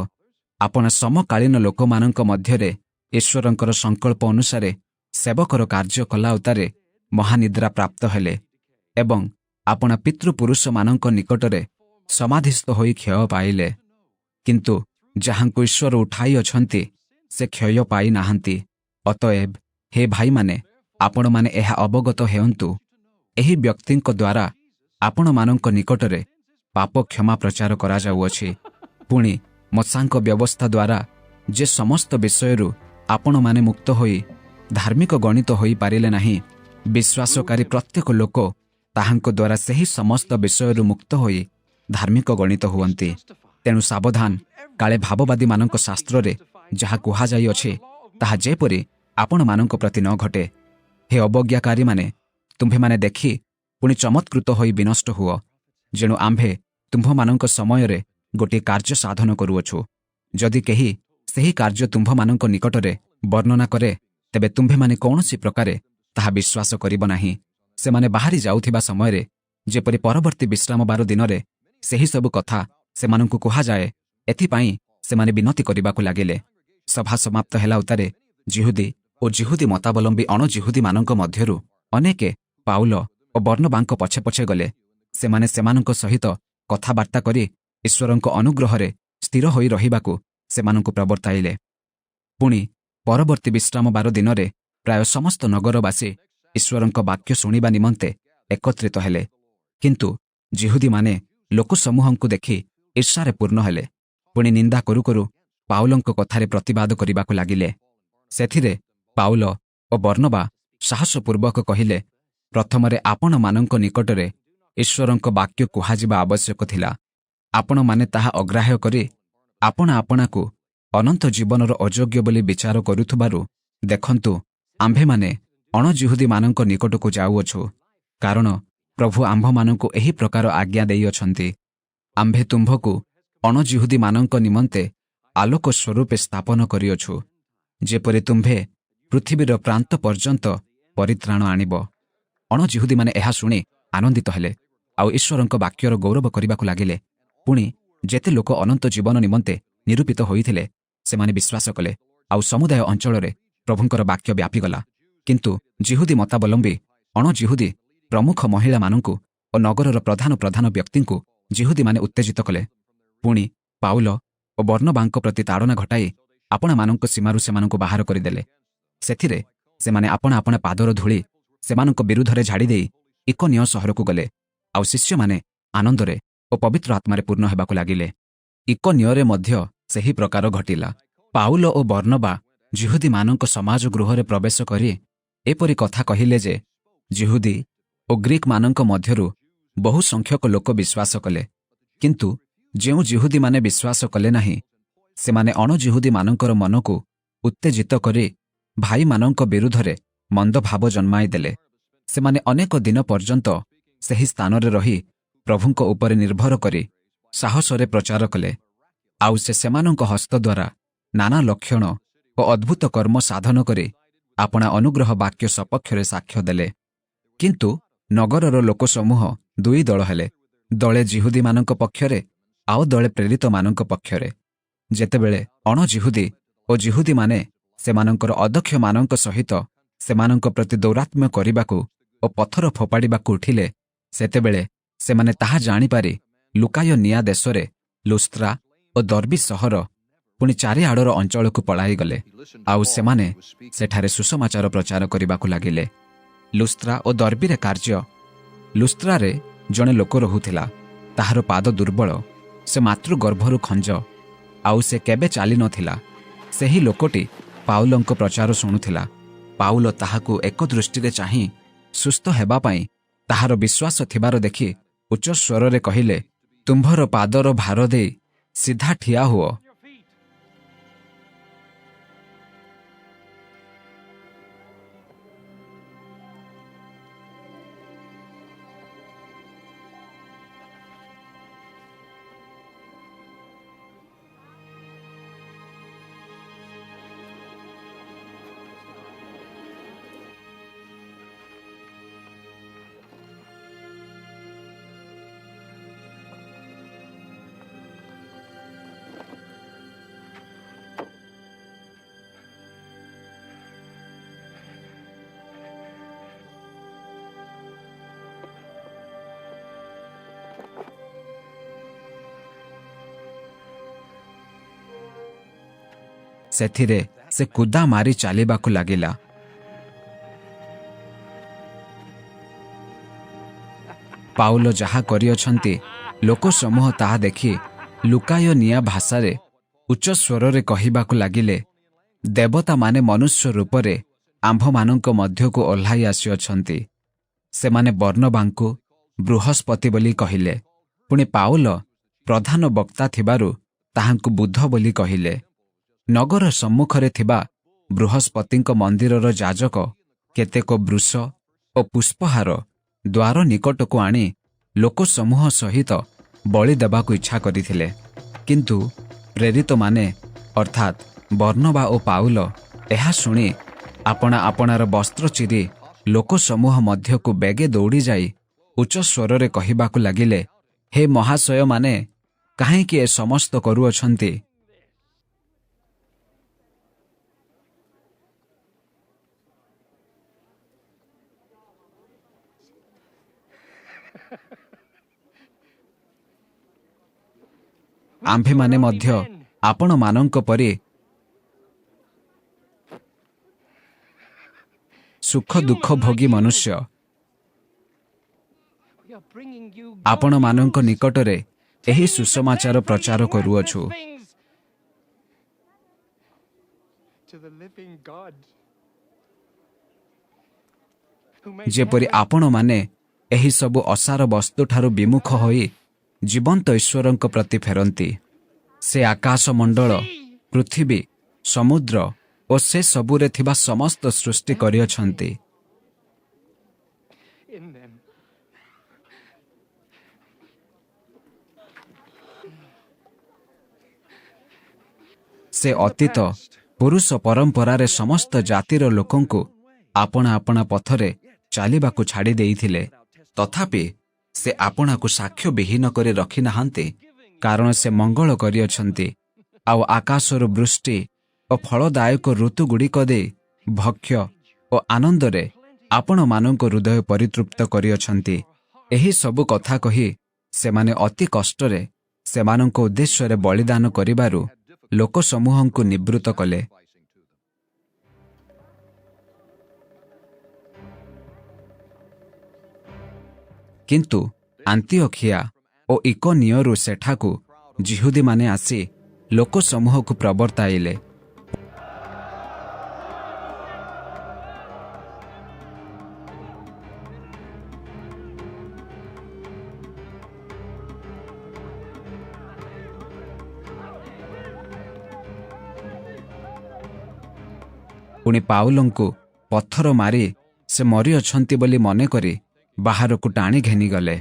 ଆପଣା ସମକାଳୀନ ଲୋକମାନଙ୍କ ମଧ୍ୟରେ ଈଶ୍ୱରଙ୍କର ସଂକଳ୍ପ ଅନୁସାରେ ସେବକର କାର୍ଯ୍ୟ କଲା ଉତ୍ତାରେ ମହାନିଦ୍ରା ପ୍ରାପ୍ତ ହେଲେ ଏବଂ ଆପଣା ପିତୃପୁରୁଷମାନଙ୍କ ନିକଟରେ ସମାଧିସ୍ଥ ହୋଇ କ୍ଷୟ ପାଇଲେ। କିନ୍ତୁ ଯାହାଙ୍କୁ ଈଶ୍ୱର ଉଠାଇଅଛନ୍ତି ସେ କ୍ଷୟ ପାଇନାହାନ୍ତି। ଅତଏବ ହେ ଭାଇମାନେ, ଆପଣମାନେ ଏହା ଅବଗତ ହେଉନ୍ତୁ, ଏହି ବ୍ୟକ୍ତିଙ୍କ ଦ୍ୱାରା ଆପଣମାନଙ୍କ ନିକଟରେ ପାପ କ୍ଷମା ପ୍ରଚାର କରାଯାଉଅଛି। ପୁଣି ମୋଶାଙ୍କ ବ୍ୟବସ୍ଥା ଦ୍ୱାରା ଯେ ସମସ୍ତ ବିଷୟରୁ ଆପଣମାନେ ମୁକ୍ତ ହୋଇ ଧାର୍ମିକ ଗଣିତ ହୋଇପାରିଲେ ନାହିଁ, ବିଶ୍ୱାସକାରୀ ପ୍ରତ୍ୟେକ ଲୋକ ତାହାଙ୍କ ଦ୍ୱାରା ସେହି ସମସ୍ତ ବିଷୟରୁ ମୁକ୍ତ ହୋଇ ଧାର୍ମିକ ଗଣିତ ହୁଅନ୍ତି। ତେଣୁ ସାବଧାନ, କାଳେ ଭାବବାଦୀମାନଙ୍କ ଶାସ୍ତ୍ରରେ ଯାହା କୁହାଯାଇଅଛି ତାହା ଯେପରି ଆପଣମାନଙ୍କ ପ୍ରତି ନ ଘଟେ। ହେ ଅବଜ୍ଞାକାରୀମାନେ, ତୁମ୍ଭେମାନେ ଦେଖି ପୁଣି ଚମତ୍କୃତ ହୋଇ ବିନଷ୍ଟ ହୁଅ, ଯେଣୁ ଆମ୍ଭେ ତୁମ୍ଭମାନଙ୍କ ସମୟରେ ଗୋଟିଏ କାର୍ଯ୍ୟ ସାଧନ କରୁଅଛୁ। ଯଦି କେହି ସେହି କାର୍ଯ୍ୟ ତୁମ୍ଭମାନଙ୍କ ନିକଟରେ ବର୍ଣ୍ଣନା କରେ, ତେବେ ତୁମ୍ଭେମାନେ କୌଣସି ପ୍ରକାରେ ତାହା ବିଶ୍ୱାସ କରିବ ନାହିଁ। ସେମାନେ ବାହାରି ଯାଉଥିବା ସମୟରେ ଯେପରି ପରବର୍ତ୍ତୀ ବିଶ୍ରାମବାର ଦିନରେ ସେହି ସବୁ କଥା ସେମାନଙ୍କୁ କୁହାଯାଏ, ଏଥିପାଇଁ ସେମାନେ ବିନତି କରିବାକୁ ଲାଗିଲେ। ସଭା ସମାପ୍ତ ହେଲା ଉତ୍ତାରେ ଜିହୁଦୀ ଓ ଜିହୁଦୀ ମତାବଲମ୍ବୀ ଅଣଜିହୁଦୀମାନଙ୍କ ମଧ୍ୟରୁ ଅନେକେ ପାଉଲ ଓ ବର୍ଣ୍ଣବାଙ୍କ ପଛେ ପଛେ ଗଲେ। ସେମାନେ ସେମାନଙ୍କ ସହିତ କଥାବାର୍ତ୍ତା କରି ଈଶ୍ୱରଙ୍କ ଅନୁଗ୍ରହରେ ସ୍ଥିର ହୋଇ ରହିବାକୁ ସେମାନଙ୍କୁ ପ୍ରବର୍ତ୍ତାଇଲେ। ପୁଣି ପରବର୍ତ୍ତୀ ବିଶ୍ରାମବାର ଦିନରେ ପ୍ରାୟ ସମସ୍ତ ନଗରବାସୀ ଈଶ୍ୱରଙ୍କ ବାକ୍ୟ ଶୁଣିବା ନିମନ୍ତେ ଏକତ୍ରିତ ହେଲେ। କିନ୍ତୁ ଜିହୁଦୀମାନେ ଲୋକସମୂହଙ୍କୁ ଦେଖି ଈର୍ଷାରେ ପୂର୍ଣ୍ଣ ହେଲେ ପୁଣି ନିନ୍ଦା କରୁ କରୁ ପାଉଲଙ୍କ କଥାରେ ପ୍ରତିବାଦ କରିବାକୁ ଲାଗିଲେ। ସେଥିରେ ପାଉଲ ଓ ବର୍ଣ୍ଣବା ସାହସପୂର୍ବକ କହିଲେ, ପ୍ରଥମରେ ଆପଣମାନଙ୍କ ନିକଟରେ ଈଶ୍ୱରଙ୍କ ବାକ୍ୟ କୁହାଯିବା ଆବଶ୍ୟକ ଥିଲା। ଆପଣମାନେ ତାହା ଅଗ୍ରାହ୍ୟ କରି ଆପଣା ଆପଣାକୁ ଅନନ୍ତ ଜୀବନର ଅଯୋଗ୍ୟ ବୋଲି ବିଚାର କରୁଥିବାରୁ ଦେଖନ୍ତୁ, ଆମ୍ଭେମାନେ ଅଣଜିହୁଦୀମାନଙ୍କ ନିକଟକୁ ଯାଉଅଛୁ, କାରଣ ପ୍ରଭୁ ଆମ୍ଭମାନଙ୍କୁ ଏହି ପ୍ରକାର ଆଜ୍ଞା ଦେଇଅଛନ୍ତି। ଆମ୍ଭେ ତୁମ୍ଭକୁ ଅଣଜିହୁଦୀମାନଙ୍କ ନିମନ୍ତେ ଆଲୋକ ସ୍ୱରୂପେ ସ୍ଥାପନ କରିଅଛୁ, ଯେପରି ତୁମ୍ଭେ ପୃଥିବୀର ପ୍ରାନ୍ତ ପର୍ଯ୍ୟନ୍ତ ପରିତ୍ରାଣ ଆଣିବ। ଅଣଜିହୁଦୀମାନେ ଏହା ଶୁଣି ଆନନ୍ଦିତ ହେଲେ, ଆଉ ଈଶ୍ୱରଙ୍କ ବାକ୍ୟର ଗୌରବ କରିବାକୁ ଲାଗିଲେ। ପୁଣି ଯେତେ ଲୋକ ଅନନ୍ତ ଜୀବନ ନିମନ୍ତେ ନିରୂପିତ ହୋଇଥିଲେ, ସେମାନେ ବିଶ୍ୱାସ କଲେ, ଆଉ ସମୁଦାୟ ଅଞ୍ଚଳରେ ପ୍ରଭୁଙ୍କର ବାକ୍ୟ ବ୍ୟାପିଗଲା। କିନ୍ତୁ ଜିହୁଦୀ ମତାବଲମ୍ବୀ ଅଣଜିହୁଦୀ ପ୍ରମୁଖ ମହିଳାମାନଙ୍କୁ ଓ ନଗରର ପ୍ରଧାନ ପ୍ରଧାନ ବ୍ୟକ୍ତିଙ୍କୁ ଜିହୁଦୀମାନେ ଉତ୍ତେଜିତ କଲେ। ପୁଣି ପାଉଲ ଓ ବର୍ଣ୍ଣବାଙ୍କ ପ୍ରତି ତାଡ଼ନା ଘଟାଇ ଆପଣାମାନଙ୍କ ସୀମାରୁ ସେମାନଙ୍କୁ ବାହାର କରିଦେଲେ। ସେଥିରେ ସେମାନେ ଆପଣା ଆପଣା ପାଦର ଧୂଳି ସେମାନଙ୍କ ବିରୁଦ୍ଧରେ ଝାଡ଼ିଦେଇ ଇକୋନିୟ ସହରକୁ ଗଲେ, ଆଉ ଶିଷ୍ୟମାନେ ଆନନ୍ଦରେ ଓ ପବିତ୍ର ଆତ୍ମାରେ ପୂର୍ଣ୍ଣ ହେବାକୁ ଲାଗିଲେ। ଇକୋନିୟରେ ମଧ୍ୟ ସେହି ପ୍ରକାର ଘଟିଲା। ପାଉଲ ଓ ବର୍ଣ୍ଣବା ଜିହୁଦୀମାନଙ୍କ ସମାଜ ଗୃହରେ ପ୍ରବେଶ କରି ଏପରି କଥା କହିଲେ ଯେ, ଜିହୁଦୀ ଓ ଗ୍ରୀକମାନଙ୍କ ମଧ୍ୟରୁ ବହୁ ସଂଖ୍ୟକ ଲୋକ ବିଶ୍ୱାସ କଲେ। କିନ୍ତୁ ଯେଉଁ ଜିହୁଦୀମାନେ ବିଶ୍ୱାସ କଲେ ନାହିଁ, ସେମାନେ ଅଣଜିହୁଦୀମାନଙ୍କର ମନକୁ ଉତ୍ତେଜିତ କରି ଭାଇମାନଙ୍କ ବିରୁଦ୍ଧରେ ମନ୍ଦଭାବ ଜନ୍ମାଇ ଦେଲେ। ସେମାନେ ଅନେକ ଦିନ ପର୍ଯ୍ୟନ୍ତ ସେହି ସ୍ଥାନରେ ରହି ପ୍ରଭୁଙ୍କ ଉପରେ ନିର୍ଭର କରି ସାହସରେ ପ୍ରଚାର କଲେ, ଆଉ ସେ ସେମାନଙ୍କ ହସ୍ତ ଦ୍ୱାରା ନାନା ଲକ୍ଷଣ ଓ ଅଦ୍ଭୁତ କର୍ମ ସାଧନ କରି ଆପଣା ଅନୁଗ୍ରହ ବାକ୍ୟ ସପକ୍ଷରେ ସାକ୍ଷ୍ୟ ଦେଲେ। କିନ୍ତୁ ନଗରର ଲୋକସମୂହ ଦୁଇ ଦଳ ହେଲେ, ଦଳେ ଜିହୁଦୀମାନଙ୍କ ପକ୍ଷରେ ଆଉ ଦଳେ ପ୍ରେରିତମାନଙ୍କ ପକ୍ଷରେ। ଯେତେବେଳେ ଅଣଜିହୁଦୀ ଓ ଜିହୁଦୀମାନେ ସେମାନଙ୍କର ଅଧ୍ୟକ୍ଷମାନଙ୍କ ସହିତ ସେମାନଙ୍କ ପ୍ରତି ଦୌରାତ୍ମ୍ୟ କରିବାକୁ ଓ ପଥର ଫୋପାଡ଼ିବାକୁ ଉଠିଲେ, ସେତେବେଳେ ସେମାନେ ତାହା ଜାଣିପାରି ଲୁକାୟନିଆ ଦେଶରେ ଲୁସ୍ତ୍ରା ଓ ଦର୍ବୀ ସହର ପୁଣି ଚାରିଆଡ଼ର ଅଞ୍ଚଳକୁ ପଳାଇଗଲେ, ଆଉ ସେମାନେ ସେଠାରେ ସୁସମାଚାର ପ୍ରଚାର କରିବାକୁ ଲାଗିଲେ। ଲୁସ୍ତ୍ରା ଓ ଦର୍ବୀରେ କାର୍ଯ୍ୟ। ଲୁସ୍ତ୍ରାରେ ଜଣେ ଲୋକ ରହୁଥିଲା, ତାହାର ପାଦ ଦୁର୍ବଳ, ସେ ମାତୃଗର୍ଭରୁ ଖଞ୍ଜ, ଆଉ ସେ କେବେ ଚାଲିନଥିଲା। ସେହି ଲୋକଟି ପାଉଲଙ୍କ ପ୍ରଚାର ଶୁଣୁଥିଲା। ପାଉଲ ତାହାକୁ ଏକ ଦୃଷ୍ଟିରେ ଚାହିଁ ସୁସ୍ଥ ହେବା ପାଇଁ ତାହାର ବିଶ୍ୱାସ ଥିବାର ଦେଖି ଉଚ୍ଚ ସ୍ୱରରେ କହିଲେ, ତୁମ୍ଭର ପାଦର ଭାର ଦେଇ ସିଧା ଠିଆ ହୁଅ। ସେଥିରେ ସେ କୁଦା ମାରି ଚାଲିବାକୁ ଲାଗିଲା। ପାଉଲ ଯାହା କରିଅଛନ୍ତି ଲୋକସମୂହ ତାହା ଦେଖି ଲୁକାୟନିଆ ଭାଷାରେ ଉଚ୍ଚ ସ୍ୱରରେ କହିବାକୁ ଲାଗିଲେ, ଦେବତାମାନେ ମନୁଷ୍ୟ ରୂପରେ ଆମ୍ଭମାନଙ୍କ ମଧ୍ୟକୁ ଓହ୍ଲାଇ ଆସିଅଛନ୍ତି। ସେମାନେ ବର୍ଣ୍ଣବାଙ୍କୁ ବୃହସ୍ପତି ବୋଲି କହିଲେ। ପୁଣି ପାଉଲ ପ୍ରଧାନ ବକ୍ତା ଥିବାରୁ ତାହାଙ୍କୁ ବୁଧ ବୋଲି କହିଲେ। ନଗର ସମ୍ମୁଖରେ ଥିବା ବୃହସ୍ପତିଙ୍କ ମନ୍ଦିରର ଯାଜକ କେତେକ ବୃଷ ଓ ପୁଷ୍ପହାର ଦ୍ୱାର ନିକଟକୁ ଆଣି ଲୋକସମୂହ ସହିତ ବଳି ଦେବାକୁ ଇଚ୍ଛା କରିଥିଲେ। କିନ୍ତୁ ପ୍ରେରିତମାନେ ଅର୍ଥାତ୍ ବର୍ଣ୍ଣବା ଓ ପାଉଲ ଏହା ଶୁଣି ଆପଣା ଆପଣାର ବସ୍ତ୍ର ଚିରି ଲୋକସମୂହ ମଧ୍ୟକୁ ବେଗେ ଦୌଡ଼ିଯାଇ ଉଚ୍ଚ ସ୍ୱରରେ କହିବାକୁ ଲାଗିଲେ, ହେ ମହାଶୟମାନେ, କାହିଁକି ଏ ସମସ୍ତ କରୁଅଛନ୍ତି? ଆମ୍ଭେମାନେ ମଧ୍ୟ ଆପଣମାନଙ୍କ ପରି ସୁଖ ଦୁଃଖ ଭୋଗୀ ମନୁଷ୍ୟ। ଆପଣମାନଙ୍କ ନିକଟରେ ଏହି ସୁସମାଚାର ପ୍ରଚାର କରୁଅଛୁ। to the living God. ଯେପରି ଆପଣମାନେ ଏହି ସବୁ ଅସାର ବସ୍ତୁଠାରୁ ବିମୁଖ ହୋଇ ଜୀବନ୍ତ ଈଶ୍ୱରଙ୍କ ପ୍ରତି ଫେରନ୍ତି। ସେ ଆକାଶମଣ୍ଡଳ, ପୃଥିବୀ, ସମୁଦ୍ର ଓ ସେ ସବୁରେ ଥିବା ସମସ୍ତ ସୃଷ୍ଟି କରିଅଛନ୍ତି। In them. ସେ ଅତୀତ ପୁରୁଷ ପରମ୍ପରାରେ ସମସ୍ତ ଜାତିର ଲୋକଙ୍କୁ ଆପଣା ଆପଣା ପଥରେ ଚାଲିବାକୁ ଛାଡ଼ି ଦେଇଥିଲେ। ତଥାପି ସେ ଆପଣାକୁ ସାକ୍ଷ୍ୟ ବିହୀନ କରି ରଖିନାହାନ୍ତି, କାରଣ ସେ ମଙ୍ଗଳ କରିଅଛନ୍ତି ଆଉ ଆକାଶରୁ ବୃଷ୍ଟି ଓ ଫଳଦାୟକ ଋତୁଗୁଡ଼ିକ ଦେଇ ଭକ୍ଷ୍ୟ ଓ ଆନନ୍ଦରେ ଆପଣମାନଙ୍କ ହୃଦୟ ପରିତୃପ୍ତ କରିଅଛନ୍ତି। ଏହି ସବୁ କଥା କହି ସେମାନେ ଅତି କଷ୍ଟରେ ସେମାନଙ୍କ ଉଦ୍ଦେଶ୍ୟରେ ବଳିଦାନ କରିବାରୁ ଲୋକସମୂହଙ୍କୁ ନିବୃତ୍ତ କଲେ। କିନ୍ତୁ ଆନ୍ତିଓଖିଆ ଓ ଇକୋନିୟରୁ ସେଠାକୁ ଜିହୁଦୀମାନେ ଆସି ଲୋକସମୂହକୁ ପ୍ରବର୍ତ୍ତାଇଲେ। ପୁଣି ପାଉଲଙ୍କୁ ପଥର ମାରି ସେ ମରିଅଛନ୍ତି ବୋଲି ମନେକରି ବାହାରକୁ ଟାଣି ଘେନିଗଲେ।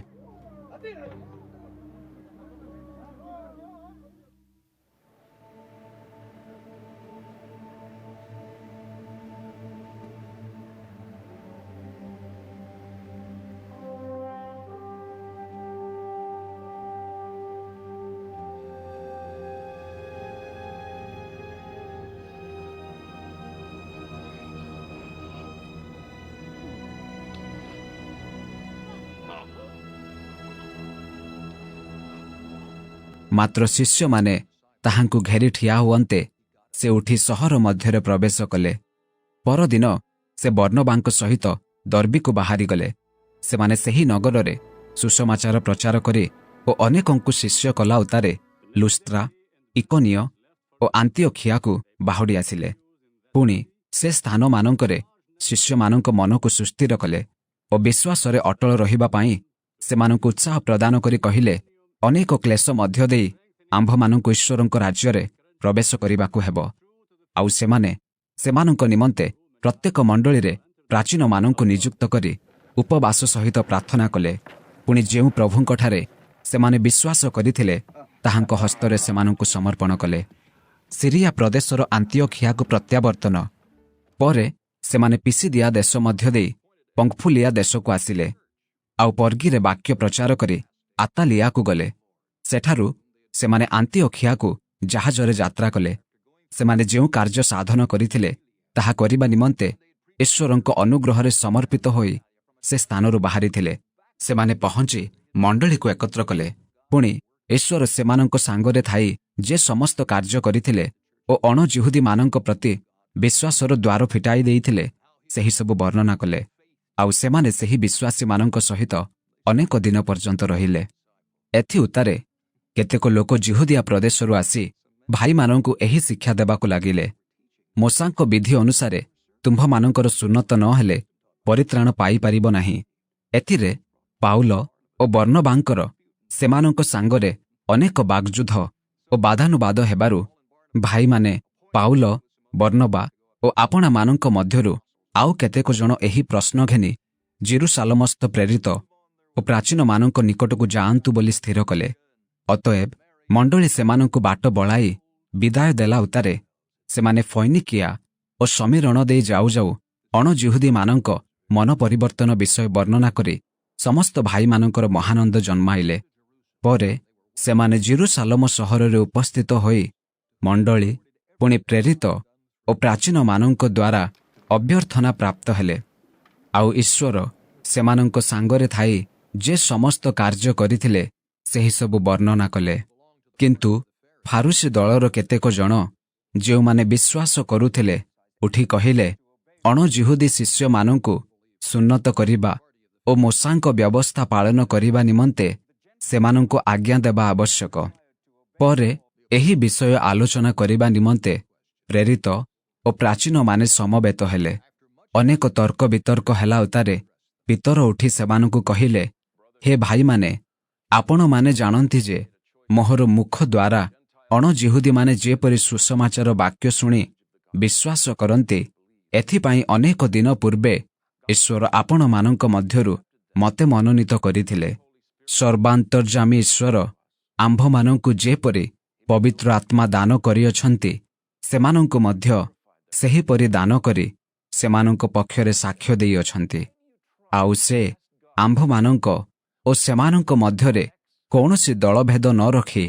ମାତ୍ର ଶିଷ୍ୟମାନେ ତାହାଙ୍କୁ ଘେରି ଠିଆ ହୁଅନ୍ତେ ସେ ଉଠି ସହର ମଧ୍ୟରେ ପ୍ରବେଶ କଲେ। ପରଦିନ ସେ ବର୍ଣ୍ଣବାଙ୍କ ସହିତ ଦର୍ବିକୁ ବାହାରିଗଲେ। ସେମାନେ ସେହି ନଗରରେ ସୁସମାଚାର ପ୍ରଚାର କରି ଓ ଅନେକଙ୍କୁ ଶିଷ୍ୟ କଲା ଉତ୍ତାରେ ଲୁସ୍ତ୍ରା, ଇକୋନିୟ ଓ ଆନ୍ତିଓଖିଆକୁ ବାହୁଡ଼ି ଆସିଲେ। ପୁଣି ସେ ସ୍ଥାନମାନଙ୍କରେ ଶିଷ୍ୟମାନଙ୍କ ମନକୁ ସୁସ୍ଥିର କଲେ ଓ ବିଶ୍ୱାସରେ ଅଟଳ ରହିବା ପାଇଁ ସେମାନଙ୍କୁ ଉତ୍ସାହ ପ୍ରଦାନ କରି କହିଲେ, ଅନେକ କ୍ଲେଶ ମଧ୍ୟ ଦେଇ ଆମ୍ଭମାନଙ୍କୁ ଈଶ୍ୱରଙ୍କ ରାଜ୍ୟରେ ପ୍ରବେଶ କରିବାକୁ ହେବ। ଆଉ ସେମାନେ ସେମାନଙ୍କ ନିମନ୍ତେ ପ୍ରତ୍ୟେକ ମଣ୍ଡଳୀରେ ପ୍ରାଚୀନମାନଙ୍କୁ ନିଯୁକ୍ତ କରି ଉପବାସ ସହିତ ପ୍ରାର୍ଥନା କଲେ। ପୁଣି ଯେଉଁ ପ୍ରଭୁଙ୍କଠାରେ ସେମାନେ ବିଶ୍ୱାସ କରିଥିଲେ ତାହାଙ୍କ ହସ୍ତରେ ସେମାନଙ୍କୁ ସମର୍ପଣ କଲେ। ସିରିଆ ପ୍ରଦେଶର ଆନ୍ତିଓଖିଆକୁ ପ୍ରତ୍ୟାବର୍ତ୍ତନ ପରେ ସେମାନେ ପିସିଦିଆ ଦେଶ ମଧ୍ୟ ଦେଇ ପଙ୍କ୍ଫୁଲିଆ ଦେଶକୁ ଆସିଲେ। ଆଉ ପର୍ଗିରେ ବାକ୍ୟ ପ୍ରଚାର କରି ଆତାଲିଆକୁ ଗଲେ। ସେଠାରୁ ସେମାନେ ଆନ୍ତିଓଖିଆକୁ ଜାହାଜରେ ଯାତ୍ରା କଲେ। ସେମାନେ ଯେଉଁ କାର୍ଯ୍ୟ ସାଧନ କରିଥିଲେ ତାହା କରିବା ନିମନ୍ତେ ଈଶ୍ୱରଙ୍କ ଅନୁଗ୍ରହରେ ସମର୍ପିତ ହୋଇ ସେ ସ୍ଥାନରୁ ବାହାରିଥିଲେ। ସେମାନେ ପହଞ୍ଚି ମଣ୍ଡଳୀକୁ ଏକତ୍ର କଲେ। ପୁଣି ଈଶ୍ୱର ସେମାନଙ୍କ ସାଙ୍ଗରେ ଥାଇ ଯେ ସମସ୍ତ କାର୍ଯ୍ୟ କରିଥିଲେ ଓ ଅଣଜିହୁଦୀମାନଙ୍କ ପ୍ରତି ବିଶ୍ୱାସର ଦ୍ୱାର ଫିଟାଇ ଦେଇଥିଲେ ସେହିସବୁ ବର୍ଣ୍ଣନା କଲେ। ଆଉ ସେମାନେ ସେହି ବିଶ୍ୱାସୀମାନଙ୍କ ସହିତ ଅନେକ ଦିନ ପର୍ଯ୍ୟନ୍ତ ରହିଲେ। ଏଥି ଉତ୍ତାରେ କେତେକ ଲୋକ ଜିହୁଦିଆ ପ୍ରଦେଶରୁ ଆସି ଭାଇମାନଙ୍କୁ ଏହି ଶିକ୍ଷା ଦେବାକୁ ଲାଗିଲେ, ମୋଶାଙ୍କ ବିଧି ଅନୁସାରେ ତୁମ୍ଭମାନଙ୍କର ସୁନ୍ନତ ନ ହେଲେ ପରିତ୍ରାଣ ପାଇପାରିବ ନାହିଁ। ଏଥିରେ ପାଉଲ ଓ ବର୍ଣ୍ଣବାଙ୍କର ସେମାନଙ୍କ ସାଙ୍ଗରେ ଅନେକ ବାଗ୍ଯୁଦ୍ଧ ଓ ବାଦାନୁବାଦ ହେବାରୁ ଭାଇମାନେ ପାଉଲ, ବର୍ଣ୍ଣବା ଓ ଆପଣାମାନଙ୍କ ମଧ୍ୟରୁ ଆଉ କେତେକ ଜଣ ଏହି ପ୍ରଶ୍ନ ଘେନି ଜେରୁସାଲମସ୍ଥ ପ୍ରେରିତ ଓ ପ୍ରାଚୀନମାନଙ୍କ ନିକଟକୁ ଯାଆନ୍ତୁ ବୋଲି ସ୍ଥିର କଲେ। ଅତଏବ ମଣ୍ଡଳୀ ସେମାନଙ୍କୁ ବାଟ ବଳାଇ ବିଦାୟ ଦେଲା ଉତ୍ତାରେ ସେମାନେ ଫୈନିକିଆ ଓ ସମୀରଣ ଦେଇ ଯାଉ ଯାଉ ଅଣଜିହୁଦୀମାନଙ୍କ ମନ ପରିବର୍ତ୍ତନ ବିଷୟ ବର୍ଣ୍ଣନା କରି ସମସ୍ତ ଭାଇମାନଙ୍କର ମହାନନ୍ଦ ଜନ୍ମାଇଲେ। ପରେ ସେମାନେ ଜେରୁସାଲମ ସହରରେ ଉପସ୍ଥିତ ହୋଇ ମଣ୍ଡଳୀ ପୁଣି ପ୍ରେରିତ ଓ ପ୍ରାଚୀନମାନଙ୍କ ଦ୍ୱାରା ଅଭ୍ୟର୍ଥନା ପ୍ରାପ୍ତ ହେଲେ। ଆଉ ଈଶ୍ୱର ସେମାନଙ୍କ ସାଙ୍ଗରେ ଥାଇ ଯେ ସମସ୍ତ କାର୍ଯ୍ୟ କରିଥିଲେ ସେହିସବୁ ବର୍ଣ୍ଣନା କଲେ। କିନ୍ତୁ ଫାରୁସୀ ଦଳର କେତେକ ଜଣ ଯେଉଁମାନେ ବିଶ୍ୱାସ କରୁଥିଲେ ଉଠି କହିଲେ, ଅଣଜିହୁଦୀ ଶିଷ୍ୟମାନଙ୍କୁ ସୁନ୍ନତ କରିବା ଓ ମୋଶାଙ୍କ ବ୍ୟବସ୍ଥା ପାଳନ କରିବା ନିମନ୍ତେ ସେମାନଙ୍କୁ ଆଜ୍ଞା ଦେବା ଆବଶ୍ୟକ। ପରେ ଏହି ବିଷୟ ଆଲୋଚନା କରିବା ନିମନ୍ତେ ପ୍ରେରିତ ଓ ପ୍ରାଚୀନମାନେ ସମବେତ ହେଲେ। ଅନେକ ତର୍କ ବିତର୍କ ହେଲା ଉତ୍ତାରେ ପିତର ଉଠି ସେମାନଙ୍କୁ କହିଲେ, ହେ ଭାଇମାନେ, ଆପଣମାନେ ଜାଣନ୍ତି ଯେ ମୋହର ମୁଖ ଦ୍ୱାରା ଅଣଜିହୁଦୀମାନେ ଯେପରି ସୁସମାଚାର ବାକ୍ୟ ଶୁଣି ବିଶ୍ୱାସ କରନ୍ତି, ଏଥିପାଇଁ ଅନେକ ଦିନ ପୂର୍ବେ ଈଶ୍ୱର ଆପଣମାନଙ୍କ ମଧ୍ୟରୁ ମୋତେ ମନୋନୀତ କରିଥିଲେ। ସର୍ବାନ୍ତର୍ଯାମୀ ଈଶ୍ୱର ଆମ୍ଭମାନଙ୍କୁ ଯେପରି ପବିତ୍ର ଆତ୍ମା ଦାନ କରିଅଛନ୍ତି, ସେମାନଙ୍କୁ ମଧ୍ୟ ସେହିପରି ଦାନ କରି ସେମାନଙ୍କ ପକ୍ଷରେ ସାକ୍ଷ୍ୟ ଦେଇଅଛନ୍ତି। ଆଉ ସେ ଆମ୍ଭମାନଙ୍କ ଓ ସେମାନଙ୍କ ମଧ୍ୟରେ କୌଣସି ଦଳଭେଦ ନ ରଖି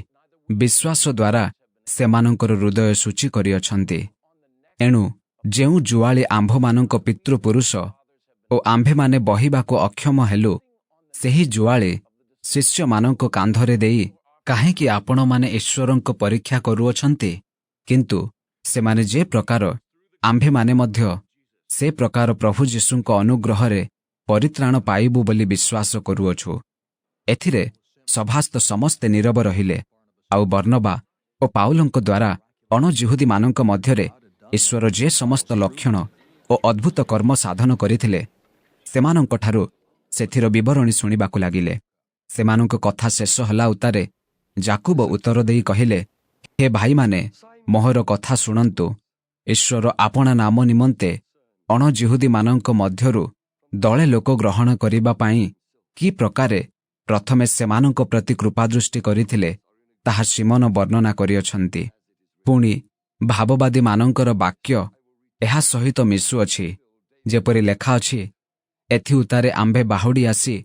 ବିଶ୍ୱାସ ଦ୍ୱାରା ସେମାନଙ୍କର ହୃଦୟ ସୂଚୀ କରିଅଛନ୍ତି। ଏଣୁ ଯେଉଁ ଜୁଆଳି ଆମ୍ଭମାନଙ୍କ ପିତୃପୁରୁଷ ଓ ଆମ୍ଭେମାନେ ବହିବାକୁ ଅକ୍ଷମ ହେଲୁ, ସେହି ଜୁଆଳି ଶିଷ୍ୟମାନଙ୍କ କାନ୍ଧରେ ଦେଇ କାହିଁକି ଆପଣମାନେ ଈଶ୍ୱରଙ୍କ ପରୀକ୍ଷା କରୁଅଛନ୍ତି? କିନ୍ତୁ ସେମାନେ ଯେ ପ୍ରକାର, ଆମ୍ଭେମାନେ ମଧ୍ୟ ସେ ପ୍ରକାର ପ୍ରଭୁ ଯୀଶୁଙ୍କ ଅନୁଗ୍ରହରେ ପରିତ୍ରାଣ ପାଇବୁ ବୋଲି ବିଶ୍ୱାସ କରୁଅଛୁ। ଏଥିରେ ସଭାସ୍ଥ ସମସ୍ତେ ନୀରବ ରହିଲେ। ଆଉ ବର୍ଣ୍ଣବା ଓ ପାଉଲଙ୍କ ଦ୍ୱାରା ଅଣଜିହୁଦୀମାନଙ୍କ ମଧ୍ୟରେ ଈଶ୍ୱର ଯେ ସମସ୍ତ ଲକ୍ଷଣ ଓ ଅଦ୍ଭୁତ କର୍ମ ସାଧନ କରିଥିଲେ, ସେମାନଙ୍କଠାରୁ ସେଥିର ବିବରଣୀ ଶୁଣିବାକୁ ଲାଗିଲେ। ସେମାନଙ୍କ କଥା ଶେଷ ହେଲା ଉତ୍ତାରେ ଯାକୁବ ଉତ୍ତର ଦେଇ କହିଲେ, ହେ ଭାଇମାନେ, ମୋହର କଥା ଶୁଣନ୍ତୁ। ଈଶ୍ୱର ଆପଣା ନାମ ନିମନ୍ତେ ଅଣଜିହୁଦୀମାନଙ୍କ ମଧ୍ୟରୁ ଦଳେ ଲୋକ ଗ୍ରହଣ କରିବା ପାଇଁ କି ପ୍ରକାରେ ପ୍ରଥମେ ସେମାନଙ୍କ ପ୍ରତି କୃପାଦୃଷ୍ଟି କରିଥିଲେ, ତାହା ସିମୋନ ବର୍ଣ୍ଣନା କରିଅଛନ୍ତି। ପୁଣି ଭାବବାଦୀମାନଙ୍କର ବାକ୍ୟ ଏହା ସହିତ ମିଶୁଅଛି, ଯେପରି ଲେଖା ଅଛି, ଏଥି ଉତ୍ତାରେ ଆମ୍ଭେ ବାହୁଡ଼ି ଆସି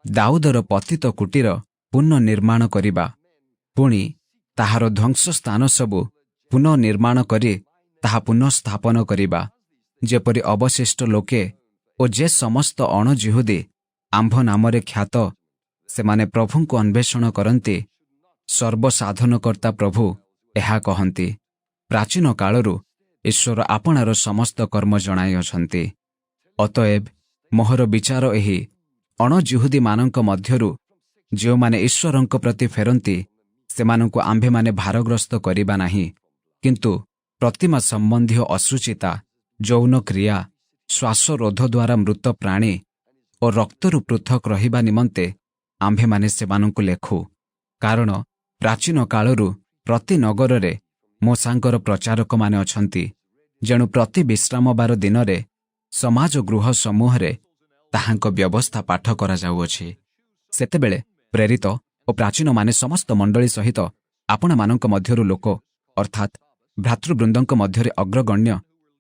ଦାଉଦର ପତିତ କୁଟୀର ପୁନଃନିର୍ମାଣ କରିବା, ପୁଣି ତାହାର ଧ୍ୱଂସ ସ୍ଥାନ ସବୁ ପୁନଃନିର୍ମାଣ କରି ତାହା ପୁନଃସ୍ଥାପନ କରିବା, ଯେପରି ଅବଶିଷ୍ଟ ଲୋକେ ଓ ଯେ ସମସ୍ତ ଅଣଜିହୁଦୀ ଆମ୍ଭ ନାମରେ ଖ୍ୟାତ, ସେମାନେ ପ୍ରଭୁଙ୍କୁ ଅନ୍ୱେଷଣ କରନ୍ତି। ସର୍ବସାଧନକର୍ତ୍ତା ପ୍ରଭୁ ଏହା କହନ୍ତି। ପ୍ରାଚୀନ କାଳରୁ ଈଶ୍ୱର ଆପଣାର ସମସ୍ତ କର୍ମ ଜଣାଇଅଛନ୍ତି। ଅତଏବ ମୋହର ବିଚାର ଏହି, ଅଣଜିହୁଦୀମାନଙ୍କ ମଧ୍ୟରୁ ଯେଉଁମାନେ ଈଶ୍ୱରଙ୍କ ପ୍ରତି ଫେରନ୍ତି, ସେମାନଙ୍କୁ ଆମ୍ଭେମାନେ ଭାରଗ୍ରସ୍ତ କରିବା ନାହିଁ, କିନ୍ତୁ ପ୍ରତିମା ସମ୍ବନ୍ଧୀୟ ଅଶୁଚିତା, ଯୌନ କ୍ରିୟା, ଶ୍ୱାସରୋଧ ଦ୍ୱାରା ମୃତ ପ୍ରାଣୀ ଓ ରକ୍ତରୁ ପୃଥକ୍ ରହିବା ନିମନ୍ତେ ଆମ୍ଭେମାନେ ସେମାନଙ୍କୁ ଲେଖୁ। କାରଣ ପ୍ରାଚୀନ କାଳରୁ ପ୍ରତି ନଗରରେ ମୂଷାଙ୍କର ପ୍ରଚାରକମାନେ ଅଛନ୍ତି, ଯେଣୁ ପ୍ରତି ବିଶ୍ରାମବାର ଦିନରେ ସମାଜ ଗୃହ ସମୂହରେ ତାହାଙ୍କ ବ୍ୟବସ୍ଥା ପାଠ କରାଯାଉଅଛି। ସେତେବେଳେ ପ୍ରେରିତ ଓ ପ୍ରାଚୀନମାନେ ସମସ୍ତ ମଣ୍ଡଳୀ ସହିତ ଆପଣମାନଙ୍କ ମଧ୍ୟରୁ ଲୋକ, ଅର୍ଥାତ୍ ଭ୍ରାତୃବୃନ୍ଦଙ୍କ ମଧ୍ୟରେ ଅଗ୍ରଗଣ୍ୟ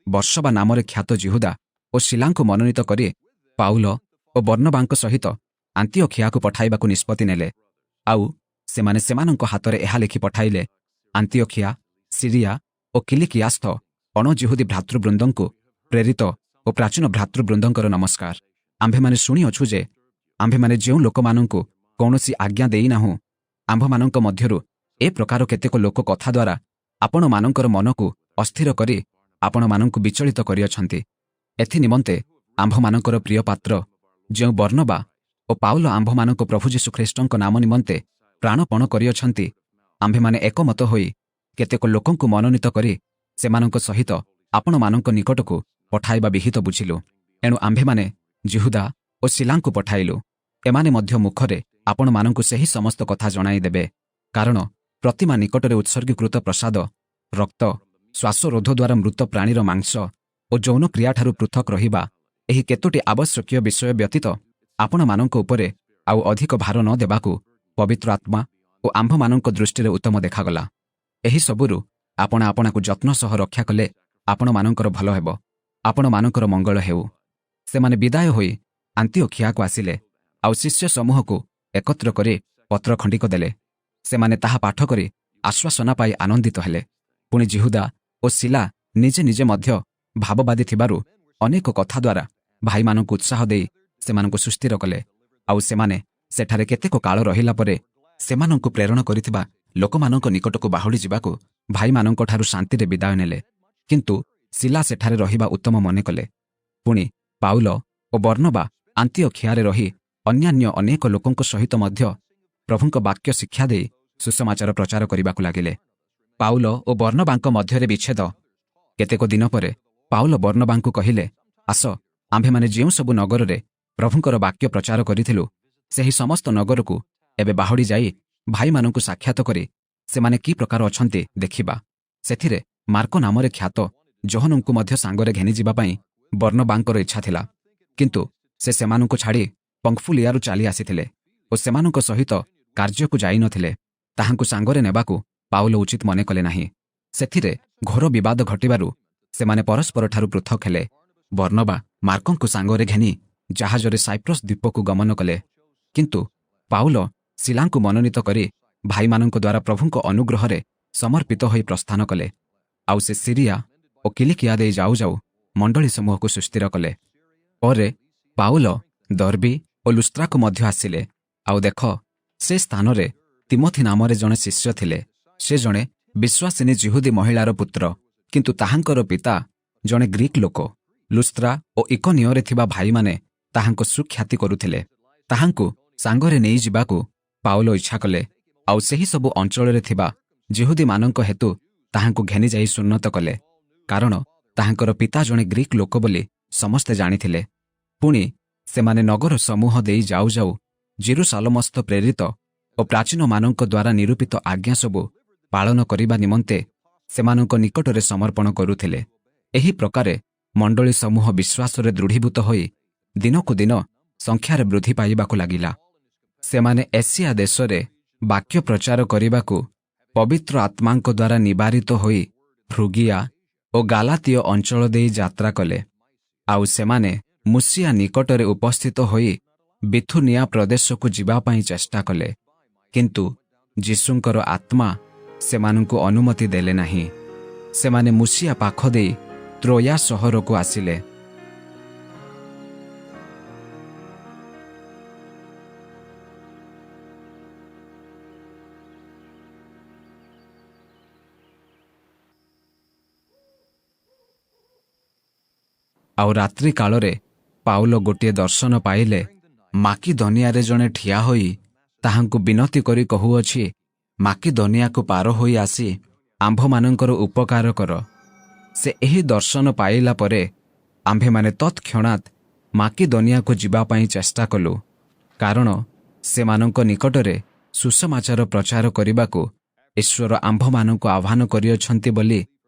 ବର୍ଷବା ନାମରେ ଖ୍ୟାତ ଜିହୁଦା ଓ ଶିଲାଙ୍କୁ ମନୋନୀତ କରି ପାଉଲ ଓ ବର୍ଣ୍ଣବାଙ୍କ ସହିତ ଆନ୍ତିଓଖିଆକୁ ପଠାଇବାକୁ ନିଷ୍ପତ୍ତି ନେଲେ। ଆଉ ସେମାନେ ସେମାନଙ୍କ ହାତରେ ଏହା ଲେଖି ପଠାଇଲେ, ଆନ୍ତିଓଖିଆ, ସିରିଆ ଓ କିଲିକିଆସ୍ଥ ଅଣଜିହୁଦୀ ଭ୍ରାତୃବୃନ୍ଦଙ୍କୁ ପ୍ରେରିତ ଓ ପ୍ରାଚୀନ ଭ୍ରାତୃବୃନ୍ଦଙ୍କର ନମସ୍କାର। ଆମ୍ଭେମାନେ ଶୁଣିଅଛୁ ଯେ ଆମ୍ଭେମାନେ ଯେଉଁ ଲୋକମାନଙ୍କୁ କୌଣସି ଆଜ୍ଞା ଦେଇନାହୁଁ, ଆମ୍ଭମାନଙ୍କ ମଧ୍ୟରୁ ଏ ପ୍ରକାର କେତେକ ଲୋକ କଥା ଦ୍ୱାରା ଆପଣମାନଙ୍କର ମନକୁ ଅସ୍ଥିର କରି ଆପଣମାନଙ୍କୁ ବିଚଳିତ କରିଅଛନ୍ତି। ଏଥି ନିମନ୍ତେ ଆମ୍ଭମାନଙ୍କର ପ୍ରିୟ ପାତ୍ର ଯେଉଁ ବର୍ଣ୍ଣବା ଓ ପାଉଲ ଆମ୍ଭମାନଙ୍କ ପ୍ରଭୁ ଯୀଶୁଖ୍ରୀଷ୍ଟଙ୍କ ନାମ ନିମନ୍ତେ ପ୍ରାଣପଣ କରିଅଛନ୍ତି, ଆମ୍ଭେମାନେ ଏକମତ ହୋଇ କେତେକ ଲୋକଙ୍କୁ ମନୋନୀତ କରି ସେମାନଙ୍କ ସହିତ ଆପଣମାନଙ୍କ ନିକଟକୁ ପଠାଇବା ବିହିତ ବୁଝିଲୁ। ଏଣୁ ଆମ୍ଭେମାନେ ଜିହୁଦା ଓ ଶିଲାଙ୍କୁ ପଠାଇଲୁ। ଏମାନେ ମଧ୍ୟ ମୁଖରେ ଆପଣମାନଙ୍କୁ ସେହି ସମସ୍ତ କଥା ଜଣାଇଦେବେ। କାରଣ ପ୍ରତିମା ନିକଟରେ ଉତ୍ସର୍ଗୀକୃତ ପ୍ରସାଦ, ରକ୍ତ, ଶ୍ୱାସରୋଧ ଦ୍ୱାରା ମୃତ ପ୍ରାଣୀର ମାଂସ ଓ ଯୌନ କ୍ରିୟାଠାରୁ ପୃଥକ୍ ରହିବା, ଏହି କେତୋଟି ଆବଶ୍ୟକୀୟ ବିଷୟ ବ୍ୟତୀତ ଆପଣମାନଙ୍କ ଉପରେ ଆଉ ଅଧିକ ଭାର ନ ଦେବାକୁ ପବିତ୍ର ଆତ୍ମା ଓ ଆମ୍ଭମାନଙ୍କ ଦୃଷ୍ଟିରେ ଉତ୍ତମ ଦେଖାଗଲା। ଏହିସବୁରୁ ଆପଣ ଆପଣାକୁ ଯତ୍ନ ସହ ରକ୍ଷା କଲେ ଆପଣମାନଙ୍କର ଭଲ ହେବ, ଆପଣମାନଙ୍କର ମଙ୍ଗଳ ହେଉ। ସେମାନେ ବିଦାୟ ହୋଇ ଆନ୍ତିଓଖିଆକୁ ଆସିଲେ, ଆଉ ଶିଷ୍ୟ ସମୂହକୁ ଏକତ୍ର କରି ପତ୍ର ଖଣ୍ଡିକ ଦେଲେ। ସେମାନେ ତାହା ପାଠ କରି ଆଶ୍ୱାସନା ପାଇ ଆନନ୍ଦିତ ହେଲେ। ପୁଣି ଜିହୁଦା ଓ ଶିଲା ନିଜେ ନିଜେ ମଧ୍ୟ ଭାବବାଦୀ ଥିବାରୁ ଅନେକ କଥା ଦ୍ୱାରା ଭାଇମାନଙ୍କୁ ଉତ୍ସାହ ଦେଇ ସେମାନଙ୍କୁ ସୁସ୍ଥିର କଲେ। ଆଉ ସେମାନେ ସେଠାରେ କେତେକ କାଳ ରହିଲା ପରେ ସେମାନଙ୍କୁ ପ୍ରେରଣ କରିଥିବା ଲୋକମାନଙ୍କ ନିକଟକୁ ବାହୁଡ଼ି ଯିବାକୁ ଭାଇମାନଙ୍କଠାରୁ ଶାନ୍ତିରେ ବିଦାୟ ନେଲେ। କିନ୍ତୁ ଶିଲା ସେଠାରେ ରହିବା ଉତ୍ତମ ମନେ କଲେ। ପୁଣି ପାଉଲ ଓ ବର୍ଣ୍ଣବା ଆନ୍ତିଓଖିଆରେ ରହି ଅନ୍ୟାନ୍ୟ ଅନେକ ଲୋକଙ୍କ ସହିତ ମଧ୍ୟ ପ୍ରଭୁଙ୍କ ବାକ୍ୟ ଶିକ୍ଷା ଦେଇ ସୁସମାଚାର ପ୍ରଚାର କରିବାକୁ ଲାଗିଲେ। ପାଉଲ ଓ ବର୍ଣ୍ଣବାଙ୍କ ମଧ୍ୟରେ ବିଚ୍ଛେଦ କେତେକ ଦିନ ପରେ ପାଉଲ ବର୍ଣ୍ଣବାଙ୍କୁ କହିଲେ, ଆସ, ଆମ୍ଭେମାନେ ଯେଉଁ ସବୁ ନଗରରେ ପ୍ରଭୁଙ୍କର ବାକ୍ୟ ପ୍ରଚାର କରିଥିଲୁ, ସେହି ସମସ୍ତ ନଗରକୁ ଏବେ ବାହୁଡ଼ି ଯାଇ ଭାଇମାନଙ୍କୁ ସାକ୍ଷାତ କରି ସେମାନେ କି ପ୍ରକାର ଅଛନ୍ତି ଦେଖିବା। ସେଥିରେ ମାର୍କ ନାମରେ ଖ୍ୟାତ ଯୋହନଙ୍କୁ ମଧ୍ୟ ସାଙ୍ଗରେ ଘେନିଯିବା ପାଇଁ ବର୍ଣ୍ଣବାଙ୍କର ଇଚ୍ଛା ଥିଲା। କିନ୍ତୁ ସେ ସେମାନଙ୍କୁ ଛାଡ଼ି ପଙ୍କ୍ଫୁଲିଆରୁ ଚାଲି ଆସିଥିଲେ ଓ ସେମାନଙ୍କ ସହିତ କାର୍ଯ୍ୟକୁ ଯାଇନଥିଲେ। ତାହାଙ୍କୁ ସାଙ୍ଗରେ ନେବାକୁ ପାଉଲ ଉଚିତ ମନେ କଲେ ନାହିଁ। ସେଥିରେ ଘୋର ବିବାଦ ଘଟିବାରୁ ସେମାନେ ପରସ୍ପରଠାରୁ ପୃଥକ ହେଲେ। ବର୍ଣ୍ଣବା ମାର୍କଙ୍କୁ ସାଙ୍ଗରେ ଘେନି ଜାହାଜରେ ସାଇପ୍ରସ୍ ଦ୍ୱୀପକୁ ଗମନ କଲେ। କିନ୍ତୁ ପାଉଲ ଶିଲାଙ୍କୁ ମନୋନୀତ କରି ଭାଇମାନଙ୍କ ଦ୍ୱାରା ପ୍ରଭୁଙ୍କ ଅନୁଗ୍ରହରେ ସମର୍ପିତ ହୋଇ ପ୍ରସ୍ଥାନ କଲେ। ଆଉ ସେ ସିରିଆ ଓ କିଲିକିଆ ଦେଇ ଯାଉ ଯାଉ ମଣ୍ଡଳୀ ସମୂହକୁ ସୁସ୍ଥିର କଲେ। ପରେ ପାଉଲ ଦର୍ବି ଓ ଲୁସ୍ତ୍ରାକୁ ମଧ୍ୟ ଆସିଲେ। ଆଉ ଦେଖ, ସେ ସ୍ଥାନରେ ତିମୋଥି ନାମରେ ଜଣେ ଶିଷ୍ୟ ଥିଲେ। ସେ ଜଣେ ବିଶ୍ୱାସିନୀ ଯିହୁଦୀ ମହିଳାର ପୁତ୍ର, କିନ୍ତୁ ତାହାଙ୍କର ପିତା ଜଣେ ଗ୍ରୀକ୍ ଲୋକ। ଲୁସ୍ତ୍ରା ଓ ଇକୋନିୟରେ ଥିବା ଭାଇମାନେ ତାହାଙ୍କ ସୁଖ୍ୟାତି କରୁଥିଲେ। ତାହାଙ୍କୁ ସାଙ୍ଗରେ ନେଇଯିବାକୁ ପାଉଲ ଇଚ୍ଛା କଲେ, ଆଉ ସେହି ସବୁ ଅଞ୍ଚଳରେ ଥିବା ଯିହୁଦୀମାନଙ୍କ ହେତୁ ତାହାଙ୍କୁ ଘେନିଯାଇ ସୁନ୍ନତ କଲେ, କାରଣ ତାହାଙ୍କର ପିତା ଜଣେ ଗ୍ରୀକ୍ ଲୋକ ବୋଲି ସମସ୍ତେ ଜାଣିଥିଲେ। ପୁଣି ସେମାନେ ନଗର ସମୂହ ଦେଇ ଯାଉ ଯାଉ ଜେରୁସାଲମସ୍ଥ ପ୍ରେରିତ ଓ ପ୍ରାଚୀନମାନଙ୍କ ଦ୍ୱାରା ନିରୂପିତ ଆଜ୍ଞା ସବୁ ପାଳନ କରିବା ନିମନ୍ତେ ସେମାନଙ୍କ ନିକଟରେ ସମର୍ପଣ କରୁଥିଲେ। ଏହି ପ୍ରକାରେ ମଣ୍ଡଳୀ ସମୂହ ବିଶ୍ୱାସରେ ଦୃଢ଼ୀଭୂତ ହୋଇ ଦିନକୁ ଦିନ ସଂଖ୍ୟାରେ ବୃଦ୍ଧି ପାଇବାକୁ ଲାଗିଲା। ସେମାନେ ଏସିଆ ଦେଶରେ ବାକ୍ୟ ପ୍ରଚାର କରିବାକୁ ପବିତ୍ର ଆତ୍ମାଙ୍କ ଦ୍ୱାରା ନିବାରିତ ହୋଇ ଫ୍ରୁଗିଆ ଓ ଗାଲାତୀୟ ଅଞ୍ଚଳ ଦେଇ ଯାତ୍ରା କଲେ। ଆଉ ସେମାନେ ମୁସିଆ ନିକଟରେ ଉପସ୍ଥିତ ହୋଇ ବିଥୁନିଆ ପ୍ରଦେଶକୁ ଯିବା ପାଇଁ ଚେଷ୍ଟା କଲେ, କିନ୍ତୁ ଯୀଶୁଙ୍କର ଆତ୍ମା ସେମାନଙ୍କୁ ଅନୁମତି ଦେଲେ ନାହିଁ। ସେମାନେ ମୁସିଆ ପାଖ ଦେଇ ତ୍ରୋୟା ସହରକୁ ଆସିଲେ। ଆଉ ରାତ୍ରି କାଳରେ ପାଉଲ ଗୋଟିଏ ଦର୍ଶନ ପାଇଲେ। ମାକିଦନିଆରେ ଜଣେ ଠିଆ ହୋଇ ତାହାଙ୍କୁ ବିନତି କରି କହୁଅଛି, ମାକିଦନିଆକୁ ପାର ହୋଇ ଆସି ଆମ୍ଭମାନଙ୍କର ଉପକାର କର। ସେ ଏହି ଦର୍ଶନ ପାଇଲା ପରେ ଆମ୍ଭେମାନେ ତତ୍କ୍ଷଣାତ୍ ମାକିଦନିଆକୁ ଯିବା ପାଇଁ ଚେଷ୍ଟା କଲୁ, କାରଣ ସେମାନଙ୍କ ନିକଟରେ ସୁସମାଚାର ପ୍ରଚାର କରିବାକୁ ଈଶ୍ୱର ଆମ୍ଭମାନଙ୍କୁ ଆହ୍ୱାନ କରିଅଛନ୍ତି ବୋଲି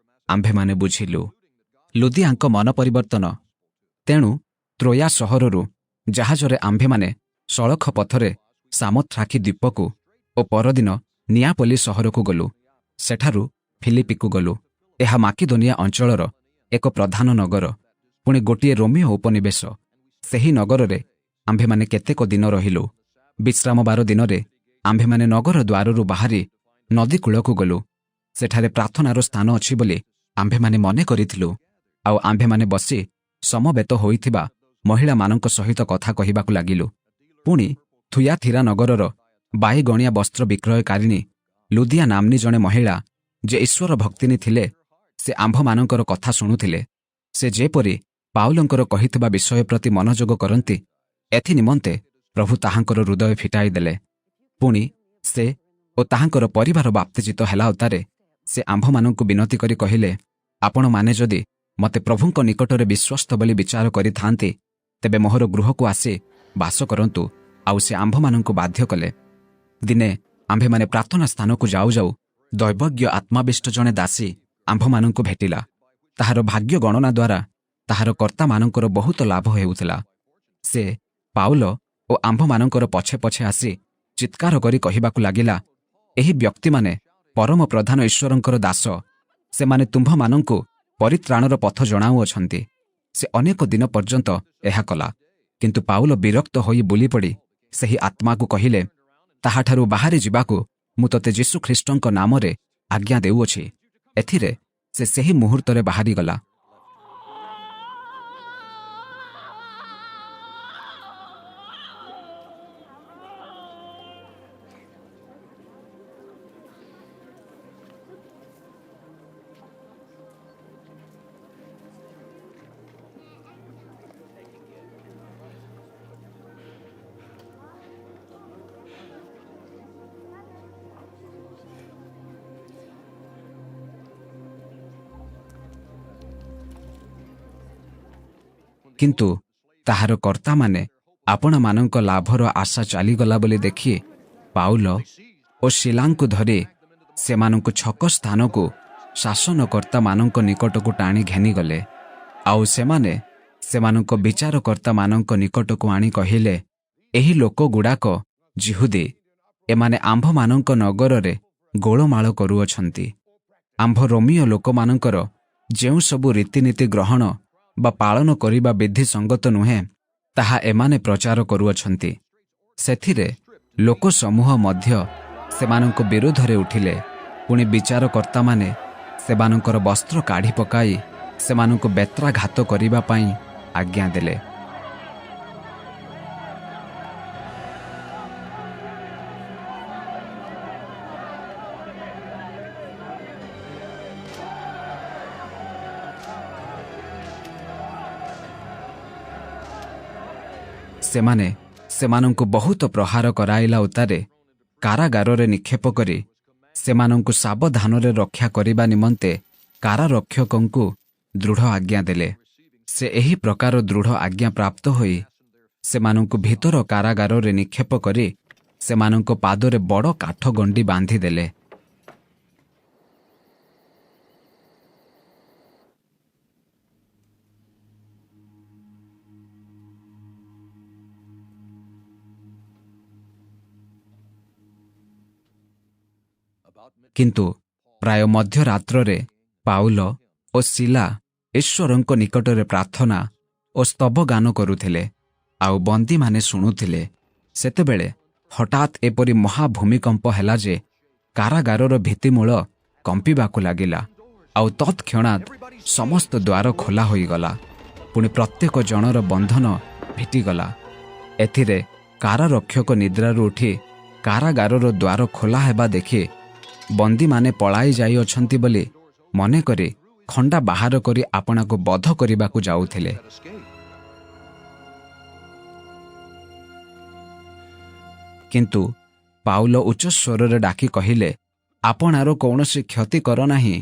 ଆମ୍ଭେମାନେ ବୁଝିଲୁ। ଲୁଦିଆଙ୍କ ମନ ପରିବର୍ତ୍ତନ। ତେଣୁ ତ୍ରୋୟା ସହରରୁ ଜାହାଜରେ ଆମ୍ଭେମାନେ ସଳଖ ପଥରେ ସାମୋଥ୍ରାକି ଦ୍ୱୀପକୁ ଓ ପରଦିନ ନିଆପୋଲି ସହରକୁ ଗଲୁ। ସେଠାରୁ ଫିଲିପିକୁ ଗଲୁ। ଏହା ମାକିଦନିଆ ଅଞ୍ଚଳର ଏକ ପ୍ରଧାନ ନଗର, ପୁଣି ଗୋଟିଏ ରୋମୀୟ ଉପନିବେଶ। ସେହି ନଗରରେ ଆମ୍ଭେମାନେ କେତେକ ଦିନ ରହିଲୁ। ବିଶ୍ରାମବାର ଦିନରେ ଆମ୍ଭେମାନେ ନଗର ଦ୍ୱାରରୁ ବାହାରି ନଦୀ କୂଳକୁ ଗଲୁ। ସେଠାରେ ପ୍ରାର୍ଥନାର ସ୍ଥାନ ଅଛି ବୋଲି ଆମ୍ଭେମାନେ ମନେ କରିଥିଲୁ। ଆଉ ଆମ୍ଭେମାନେ ବସି ସମବେତ ହୋଇଥିବା ମହିଳାମାନଙ୍କ ସହିତ କଥା କହିବାକୁ ଲାଗିଲୁ। ପୁଣି ଥୁୟାଥିରା ନଗରର ବାଇଗଣିଆ ବସ୍ତ୍ର ବିକ୍ରୟକାରିଣୀ ଲୁଦିଆ ନାମ୍ନୀ ଜଣେ ମହିଳା, ଯେ ଈଶ୍ୱର ଭକ୍ତିନୀ ଥିଲେ, ସେ ଆମ୍ଭମାନଙ୍କର କଥା ଶୁଣୁଥିଲେ। ସେ ଯେପରି ପାଉଲଙ୍କର କହିଥିବା ବିଷୟ ପ୍ରତି ମନୋଯୋଗ କରନ୍ତି, ଏଥି ନିମନ୍ତେ ପ୍ରଭୁ ତାହାଙ୍କର ହୃଦୟ ଫିଟାଇ ଦେଲେ। ପୁଣି ସେ ଓ ତାହାଙ୍କର ପରିବାର ବାପ୍ତିଜିତ ହେଲା ଉତ୍ତାରେ ସେ ଆମ୍ଭମାନଙ୍କୁ ବିନତି କରି କହିଲେ, ଆପଣମାନେ ଯଦି ମୋତେ ପ୍ରଭୁଙ୍କ ନିକଟରେ ବିଶ୍ୱସ୍ତ ବୋଲି ବିଚାର କରିଥାନ୍ତି, ତେବେ ମୋହର ଗୃହକୁ ଆସି ବାସ କରନ୍ତୁ। ଆଉ ସେ ଆମ୍ଭମାନଙ୍କୁ ବାଧ୍ୟ କଲେ। ଦିନେ ଆମ୍ଭେମାନେ ପ୍ରାର୍ଥନା ସ୍ଥାନକୁ ଯାଉ ଯାଉ ଦୈବଜ୍ଞ ଆତ୍ମାବିଷ୍ଟ ଜଣେ ଦାସୀ ଆମ୍ଭମାନଙ୍କୁ ଭେଟିଲା। ତାହାର ଭାଗ୍ୟ ଗଣନା ଦ୍ୱାରା ତାହାର କର୍ତ୍ତାମାନଙ୍କର ବହୁତ ଲାଭ ହେଉଥିଲା। ସେ ପାଉଲ ଓ ଆମ୍ଭମାନଙ୍କର ପଛେ ପଛେ ଆସି ଚିତ୍କାର କରି କହିବାକୁ ଲାଗିଲା, ଏହି ବ୍ୟକ୍ତିମାନେ ପରମ ପ୍ରଧାନ ଈଶ୍ୱରଙ୍କର ଦାସ। ସେମାନେ ତୁମ୍ଭମାନଙ୍କୁ ପରିତ୍ରାଣର ପଥ ଜଣାଉଅଛନ୍ତି। ସେ ଅନେକ ଦିନ ପର୍ଯ୍ୟନ୍ତ ଏହା କଲା। କିନ୍ତୁ ପାଉଲ ବିରକ୍ତ ହୋଇ ବୁଲିପଡ଼ି ସେହି ଆତ୍ମାକୁ କହିଲେ, ତାହାଠାରୁ ବାହାରି ଯିବାକୁ ମୁଁ ତୋତେ ଯୀଶୁଖ୍ରୀଷ୍ଟଙ୍କ ନାମରେ ଆଜ୍ଞା ଦେଉଅଛି। ଏଥିରେ ସେ ସେହି ମୁହୂର୍ତ୍ତରେ ବାହାରିଗଲା। କିନ୍ତୁ ତାହାର କର୍ତ୍ତାମାନେ ଆପଣମାନଙ୍କ ଲାଭର ଆଶା ଚାଲିଗଲା ବୋଲି ଦେଖି ପାଉଲ ଓ ଶିଲାଙ୍କୁ ଧରି ସେମାନଙ୍କୁ ଛକ ସ୍ଥାନକୁ ଶାସନକର୍ତ୍ତାମାନଙ୍କ ନିକଟକୁ ଟାଣି ଘେନିଗଲେ। ଆଉ ସେମାନେ ସେମାନଙ୍କ ବିଚାରକର୍ତ୍ତାମାନଙ୍କ ନିକଟକୁ ଆଣି କହିଲେ, ଏହି ଲୋକଗୁଡ଼ାକ ଯିହୁଦୀ, ଏମାନେ ଆମ୍ଭମାନଙ୍କ ନଗରରେ ଗୋଳମାଳ କରୁଅଛନ୍ତି। ଆମ୍ଭ ରୋମୀୟ ଲୋକମାନଙ୍କର ଯେଉଁ ସବୁ ରୀତିନୀତି ଗ୍ରହଣ ବା ପାଳନ କରିବା ବିଧି ସଙ୍ଗତ ନୁହେଁ, ତାହା ଏମାନେ ପ୍ରଚାର କରୁଅଛନ୍ତି। ସେଥିରେ ଲୋକସମୂହ ମଧ୍ୟ ସେମାନଙ୍କ ବିରୋଧରେ ଉଠିଲେ। ପୁଣି ବିଚାରକର୍ତ୍ତାମାନେ ସେମାନଙ୍କର ବସ୍ତ୍ର କାଢ଼ି ପକାଇ ସେମାନଙ୍କୁ ବେତ୍ରାଘାତ କରିବା ପାଇଁ ଆଜ୍ଞା ଦେଲେ। ସେମାନେ ସେମାନଙ୍କୁ ବହୁତ ପ୍ରହାର କରାଇଲା ଉତ୍ତାରେ କାରାଗାରରେ ନିକ୍ଷେପ କରି ସେମାନଙ୍କୁ ସାବଧାନରେ ରକ୍ଷା କରିବା ନିମନ୍ତେ କାରାରକ୍ଷକଙ୍କୁ ଦୃଢ଼ ଆଜ୍ଞା ଦେଲେ। ସେ ଏହି ପ୍ରକାର ଦୃଢ଼ ଆଜ୍ଞା ପ୍ରାପ୍ତ ହୋଇ ସେମାନଙ୍କୁ ଭିତର କାରାଗାରରେ ନିକ୍ଷେପ କରି ସେମାନଙ୍କ ପାଦରେ ବଡ଼ କାଠ ଗଣ୍ଡି ବାନ୍ଧିଦେଲେ। କିନ୍ତୁ ପ୍ରାୟ ମଧ୍ୟରାତ୍ରରେ ପାଉଲ ଓ ଶିଲା ଈଶ୍ୱରଙ୍କ ନିକଟରେ ପ୍ରାର୍ଥନା ଓ ସ୍ତବଗାନ କରୁଥିଲେ, ଆଉ ବନ୍ଦୀମାନେ ଶୁଣୁଥିଲେ। ସେତେବେଳେ ହଠାତ୍ ଏପରି ମହାଭୂମିକମ୍ପ ହେଲା ଯେ କାରାଗାରର ଭିତ୍ତିମୂଳ କମ୍ପିବାକୁ ଲାଗିଲା, ଆଉ ତତ୍କ୍ଷଣାତ୍ ସମସ୍ତ ଦ୍ୱାର ଖୋଲା ହୋଇଗଲା। ପୁଣି ପ୍ରତ୍ୟେକ ଜଣର ବନ୍ଧନ ଫିଟିଗଲା। ଏଥିରେ କାରାରକ୍ଷକ ନିଦ୍ରାରୁ ଉଠି କାରାଗାରର ଦ୍ୱାର ଖୋଲା ହେବା ଦେଖି ବନ୍ଦୀମାନେ ପଳାଇ ଯାଇଅଛନ୍ତି ବୋଲି ମନେକରି ଖଣ୍ଡା ବାହାର କରି ଆପଣାକୁ ବଧ କରିବାକୁ ଯାଉଥିଲେ। କିନ୍ତୁ ପାଉଲ ଉଚ୍ଚସ୍ୱରରେ ଡାକି କହିଲେ, ଆପଣାର କୌଣସି କ୍ଷତି କର ନାହିଁ,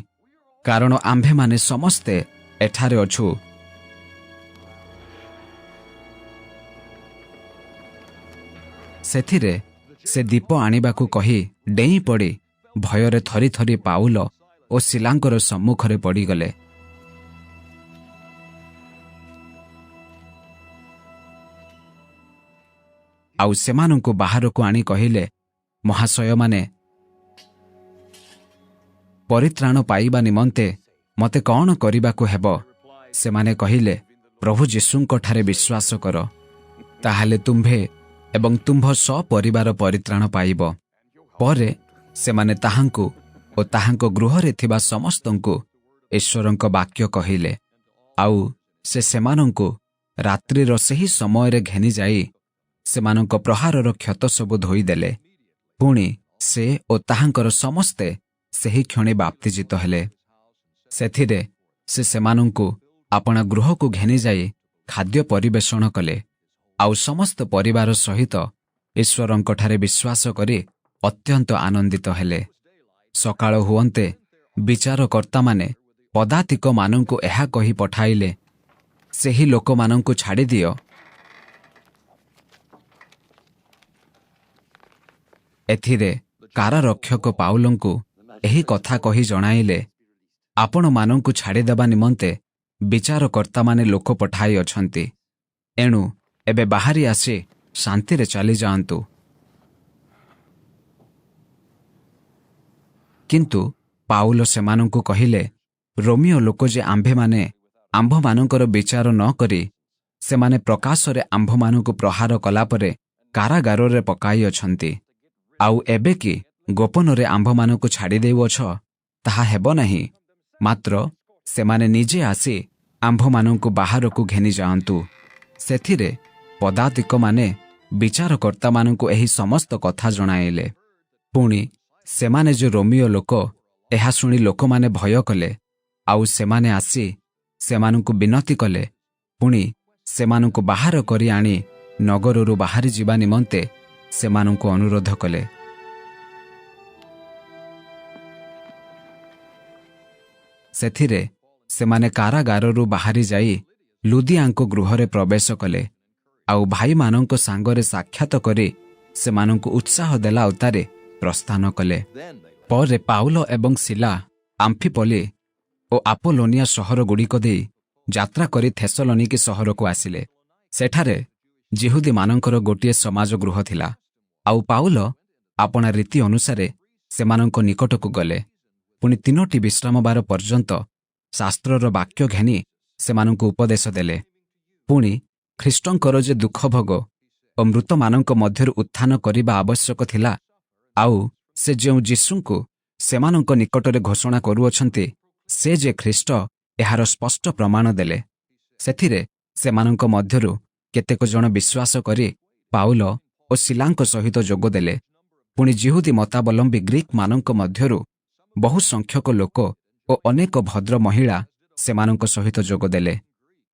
କାରଣ ଆମ୍ଭେମାନେ ସମସ୍ତେ ଏଠାରେ ଅଛୁ। ସେଥିରେ ସେ ଦୀପ ଆଣିବାକୁ କହି ଡେଇଁ ପଡ଼ି ଭୟରେ ଥରି ଥରି ପାଉଲ ଓ ଶିଲାଙ୍କର ସମ୍ମୁଖରେ ପଡ଼ିଗଲେ। ଆଉ ସେମାନଙ୍କୁ ବାହାରକୁ ଆଣି କହିଲେ, ମହାଶୟମାନେ, ପରିତ୍ରାଣ ପାଇବା ନିମନ୍ତେ ମୋତେ କ'ଣ କରିବାକୁ ହେବ? ସେମାନେ କହିଲେ, ପ୍ରଭୁ ଯୀଶୁଙ୍କଠାରେ ବିଶ୍ୱାସ କର, ତାହେଲେ ତୁମ୍ଭେ ଏବଂ ତୁମ୍ଭ ସପରିବାର ପରିତ୍ରାଣ ପାଇବ। ପରେ ସେମାନେ ତାହାଙ୍କୁ ଓ ତାହାଙ୍କ ଗୃହରେ ଥିବା ସମସ୍ତଙ୍କୁ ଈଶ୍ୱରଙ୍କ ବାକ୍ୟ କହିଲେ। ଆଉ ସେ ସେମାନଙ୍କୁ ରାତ୍ରିର ସେହି ସମୟରେ ଘେନିଯାଇ ସେମାନଙ୍କ ପ୍ରହାରର କ୍ଷତ ସବୁ ଧୋଇଦେଲେ। ପୁଣି ସେ ଓ ତାହାଙ୍କର ସମସ୍ତେ ସେହି କ୍ଷଣି ବାପ୍ତିଜିତ ହେଲେ। ସେଥିରେ ସେ ସେମାନଙ୍କୁ ଆପଣା ଗୃହକୁ ଘେନିଯାଇ ଖାଦ୍ୟ ପରିବେଷଣ କଲେ, ଆଉ ସମସ୍ତ ପରିବାର ସହିତ ଈଶ୍ୱରଙ୍କଠାରେ ବିଶ୍ୱାସ କରି ଅତ୍ୟନ୍ତ ଆନନ୍ଦିତ ହେଲେ। ସକାଳ ହୁଅନ୍ତେ ବିଚାରକର୍ତ୍ତାମାନେ ପଦାତିକମାନଙ୍କୁ ଏହା କହି ପଠାଇଲେ, ସେହି ଲୋକମାନଙ୍କୁ ଛାଡ଼ିଦିଅ। ଏଥିରେ କାରାରକ୍ଷକ ପାଉଲଙ୍କୁ ଏହି କଥା କହି ଜଣାଇଲେ, ଆପଣମାନଙ୍କୁ ଛାଡ଼ିଦେବା ନିମନ୍ତେ ବିଚାରକର୍ତ୍ତାମାନେ ଲୋକ ପଠାଇଅଛନ୍ତି। ଏଣୁ ଏବେ ବାହାରି ଆସି ଶାନ୍ତିରେ ଚାଲିଯାଆନ୍ତୁ। କିନ୍ତୁ ପାଉଲ ସେମାନଙ୍କୁ କହିଲେ, ରୋମୀୟ ଲୋକ ଯେ ଆମ୍ଭେମାନେ ଆମ୍ଭମାନଙ୍କର ବିଚାର ନ କରି ସେମାନେ ପ୍ରକାଶରେ ଆମ୍ଭମାନଙ୍କୁ ପ୍ରହାର କଲାପରେ କାରାଗାରରେ ପକାଇଅଛନ୍ତି। ଆଉ ଏବେ କି ଗୋପନରେ ଆମ୍ଭମାନଙ୍କୁ ଛାଡ଼ି ଦେଉଅଛ, ତାହା ହେବ ନାହିଁ। ମାତ୍ର ସେମାନେ ନିଜେ ଆସି ଆମ୍ଭମାନଙ୍କୁ ବାହାରକୁ ଘେନିଯାଆନ୍ତୁ। ସେଥିରେ ପଦାତିକମାନେ ବିଚାରକର୍ତ୍ତାମାନଙ୍କୁ ଏହି ସମସ୍ତ କଥା ଜଣାଇଲେ। ପୁଣି ସେମାନେ ଯେ ରୋମୀୟ ଲୋକ, ଏହା ଶୁଣି ଲୋକମାନେ ଭୟ କଲେ, ଆଉ ସେମାନେ ଆସି ସେମାନଙ୍କୁ ବିନତି କଲେ। ପୁଣି ସେମାନଙ୍କୁ ବାହାର କରି ଆଣି ନଗରରୁ ବାହାରି ଯିବା ନିମନ୍ତେ ସେମାନଙ୍କୁ ଅନୁରୋଧ କଲେ। ସେଥିରେ ସେମାନେ କାରାଗାରରୁ ବାହାରି ଯାଇ ଲୁଦିଆଙ୍କ ଗୃହରେ ପ୍ରବେଶ କଲେ ଆଉ ଭାଇମାନଙ୍କ ସାଙ୍ଗରେ ସାକ୍ଷାତ କରି ସେମାନଙ୍କୁ ଉତ୍ସାହ ଦେଲା ଉତ୍ତାରେ ପ୍ରସ୍ଥାନ କଲେ। ପରେ ପାଉଲ ଏବଂ ଶିଲା ଆମ୍ଫିପୋଲି ଓ ଆପୋଲୋନିଆ ସହରଗୁଡ଼ିକ ଦେଇ ଯାତ୍ରା କରି ଥେସଲୋନିକି ସହରକୁ ଆସିଲେ। ସେଠାରେ ଜିହୁଦୀମାନଙ୍କର ଗୋଟିଏ ସମାଜ ଗୃହ ଥିଲା। ଆଉ ପାଉଲ ଆପଣା ରୀତି ଅନୁସାରେ ସେମାନଙ୍କ ନିକଟକୁ ଗଲେ। ପୁଣି 3ଟି ବିଶ୍ରାମବାର ପର୍ଯ୍ୟନ୍ତ ଶାସ୍ତ୍ରର ବାକ୍ୟ ଘେନି ସେମାନଙ୍କୁ ଉପଦେଶ ଦେଲେ। ପୁଣି ଖ୍ରୀଷ୍ଟଙ୍କର ଯେ ଦୁଃଖ ଭୋଗ ଓ ମୃତମାନଙ୍କ ମଧ୍ୟରୁ ଉତ୍ଥାନ କରିବା ଆବଶ୍ୟକ ଥିଲା, ଆଉ ସେ ଯେଉଁ ଯୀଶୁଙ୍କୁ ସେମାନଙ୍କ ନିକଟରେ ଘୋଷଣା କରୁଅଛନ୍ତି ସେ ଯେ ଖ୍ରୀଷ୍ଟ, ଏହାର ସ୍ପଷ୍ଟ ପ୍ରମାଣ ଦେଲେ। ସେଥିରେ ସେମାନଙ୍କ ମଧ୍ୟରୁ କେତେକ ଜଣ ବିଶ୍ୱାସ କରି ପାଉଲ ଓ ଶିଲାଙ୍କ ସହିତ ଯୋଗ ଦେଲେ। ପୁଣି ଜିହୁଦୀ ମତାବଲମ୍ବୀ ଗ୍ରୀକମାନଙ୍କ ମଧ୍ୟରୁ ବହୁ ସଂଖ୍ୟକ ଲୋକ ଓ ଅନେକ ଭଦ୍ର ମହିଳା ସେମାନଙ୍କ ସହିତ ଯୋଗ ଦେଲେ।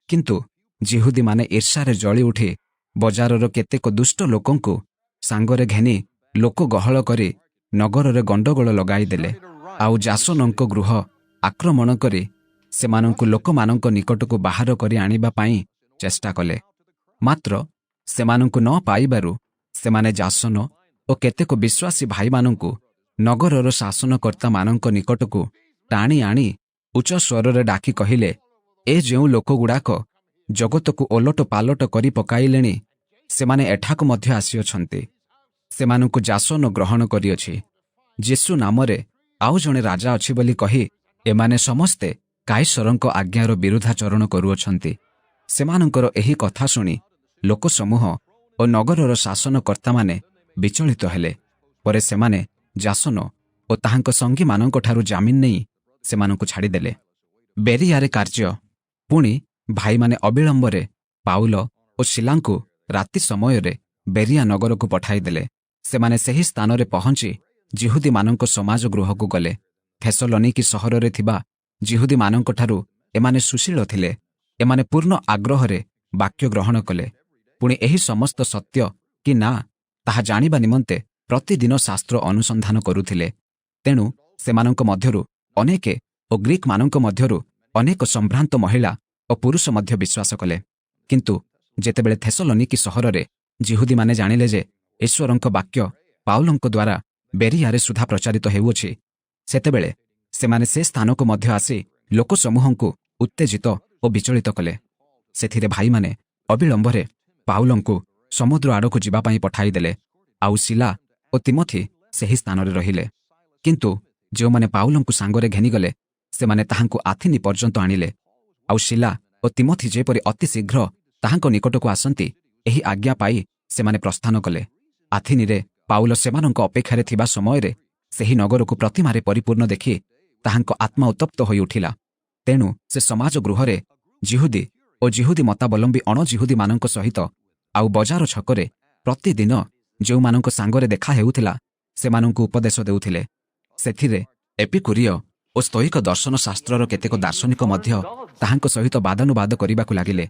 କିନ୍ତୁ ଜିହୁଦୀମାନେ ଈର୍ଷାରେ ଜଳି ଉଠି ବଜାରର କେତେକ ଦୁଷ୍ଟ ଲୋକଙ୍କୁ ସାଙ୍ଗରେ ଘେନି ଲୋକ ଗହଳ କରି ନଗରରେ ଗଣ୍ଡଗୋଳ ଲଗାଇଦେଲେ। ଆଉ ଯାସୋନଙ୍କ ଗୃହ ଆକ୍ରମଣ କରି ସେମାନଙ୍କୁ ଲୋକମାନଙ୍କ ନିକଟକୁ ବାହାର କରି ଆଣିବା ପାଇଁ ଚେଷ୍ଟା କଲେ। ମାତ୍ର ସେମାନଙ୍କୁ ନ ପାଇବାରୁ ସେମାନେ ଯାସୋନ ଓ କେତେକ ବିଶ୍ୱାସୀ ଭାଇମାନଙ୍କୁ ନଗରର ଶାସନକର୍ତ୍ତାମାନଙ୍କ ନିକଟକୁ ଟାଣି ଆଣି ଉଚ୍ଚ ସ୍ୱରରେ ଡାକି କହିଲେ, ଏ ଯେଉଁ ଲୋକଗୁଡ଼ାକ ଜଗତକୁ ଓଲଟ ପାଲଟ କରି ପକାଇଲେଣି, ସେମାନେ ଏଠାକୁ ମଧ୍ୟ ଆସିଅଛନ୍ତି। ସେମାନଙ୍କୁ ଯାସୋନ ଗ୍ରହଣ କରିଅଛି। ଯୀଶୁ ନାମରେ ଆଉ ଜଣେ ରାଜା ଅଛି ବୋଲି କହି ଏମାନେ ସମସ୍ତେ କାଇସରଙ୍କ ଆଜ୍ଞାର ବିରୁଦ୍ଧାଚରଣ କରୁଅଛନ୍ତି। ସେମାନଙ୍କର ଏହି କଥା ଶୁଣି ଲୋକସମୂହ ଓ ନଗରର ଶାସନକର୍ତ୍ତାମାନେ ବିଚଳିତ ହେଲେ। ପରେ ସେମାନେ ଯାସୋନ ଓ ତାହାଙ୍କ ସଙ୍ଗୀମାନଙ୍କଠାରୁ ଜାମିନ ନେଇ ସେମାନଙ୍କୁ ଛାଡ଼ିଦେଲେ। ବେରିଆରେ କାର୍ଯ୍ୟ। ପୁଣି ଭାଇମାନେ ଅବିଳମ୍ବରେ ପାଉଲ ଓ ଶିଲାଙ୍କୁ ରାତି ସମୟରେ ବେରିଆ ନଗରକୁ ପଠାଇଦେଲେ। ସେମାନେ ସେହି ସ୍ଥାନରେ ପହଞ୍ଚି ଜିହୁଦୀମାନଙ୍କ ସମାଜ ଗୃହକୁ ଗଲେ। ଥେସଲୋନିକି ସହରରେ ଥିବା ଜିହୁଦୀମାନଙ୍କଠାରୁ ଏମାନେ ସୁଶୀଳ ଥିଲେ। ଏମାନେ ପୂର୍ଣ୍ଣ ଆଗ୍ରହରେ ବାକ୍ୟ ଗ୍ରହଣ କଲେ। ପୁଣି ଏହି ସମସ୍ତ ସତ୍ୟ କି ନା ତାହା ଜାଣିବା ନିମନ୍ତେ ପ୍ରତିଦିନ ଶାସ୍ତ୍ର ଅନୁସନ୍ଧାନ କରୁଥିଲେ। ତେଣୁ ସେମାନଙ୍କ ମଧ୍ୟରୁ ଅନେକେ ଓ ଗ୍ରୀକମାନଙ୍କ ମଧ୍ୟରୁ ଅନେକ ସମ୍ଭ୍ରାନ୍ତ ମହିଳା ଓ ପୁରୁଷ ମଧ୍ୟ ବିଶ୍ୱାସ କଲେ। କିନ୍ତୁ ଯେତେବେଳେ ଥେସଲୋନିକି ସହରରେ ଜିହୁଦୀମାନେ ଜାଣିଲେ ଯେ ଈଶ୍ୱରଙ୍କ ବାକ୍ୟ ପାଉଲଙ୍କ ଦ୍ୱାରା ବେରିଆରେ ସୁଦ୍ଧା ପ୍ରଚାରିତ ହେଉଅଛି, ସେତେବେଳେ ସେମାନେ ସେ ସ୍ଥାନକୁ ମଧ୍ୟ ଆସି ଲୋକସମୂହଙ୍କୁ ଉତ୍ତେଜିତ ଓ ବିଚଳିତ କଲେ। ସେଥିରେ ଭାଇମାନେ ଅବିଳମ୍ବରେ ପାଉଲଙ୍କୁ ସମୁଦ୍ର ଆଡ଼କୁ ଯିବା ପାଇଁ ପଠାଇଦେଲେ। ଆଉ ଶିଲା ଓ ତିମୋଥି ସେହି ସ୍ଥାନରେ ରହିଲେ। କିନ୍ତୁ ଯେଉଁମାନେ ପାଉଲଙ୍କୁ ସାଙ୍ଗରେ ଘେନିଗଲେ ସେମାନେ ତାହାଙ୍କୁ ଆଥିନି ପର୍ଯ୍ୟନ୍ତ ଆଣିଲେ। ଆଉ ଶିଲା ଓ ତିମୋଥି ଯେପରି ଅତି ଶୀଘ୍ର ତାହାଙ୍କ ନିକଟକୁ ଆସନ୍ତି, ଏହି ଆଜ୍ଞା ପାଇ ସେମାନେ ପ୍ରସ୍ଥାନ କଲେ। ଆଥିନିରେ ପାଉଲ ସେମାନଙ୍କ ଅପେକ୍ଷାରେ ଥିବା ସମୟରେ ସେହି ନଗରକୁ ପ୍ରତିମାରେ ପରିପୂର୍ଣ୍ଣ ଦେଖି ତାହାଙ୍କ ଆତ୍ମା ଉତ୍ତପ୍ତ ହୋଇ ଉଠିଲା। ତେଣୁ ସେ ସମାଜ ଗୃହରେ ଜିହୁଦୀ ଓ ଜିହୁଦୀ ମତାବଲମ୍ବୀ ଅଣଜିହୁଦୀମାନଙ୍କ ସହିତ ଆଉ ବଜାର ଛକରେ ପ୍ରତିଦିନ ଯେଉଁମାନଙ୍କ ସାଙ୍ଗରେ ଦେଖା ହେଉଥିଲା ସେମାନଙ୍କୁ ଉପଦେଶ ଦେଉଥିଲେ। ସେଥିରେ ଏପିକୁରୀୟ ଓ ସ୍ତୋଇକ ଦର୍ଶନ ଶାସ୍ତ୍ରର କେତେକ ଦାର୍ଶନିକ ମଧ୍ୟ ତାହାଙ୍କ ସହିତ ବାଦାନୁବାଦ କରିବାକୁ ଲାଗିଲେ।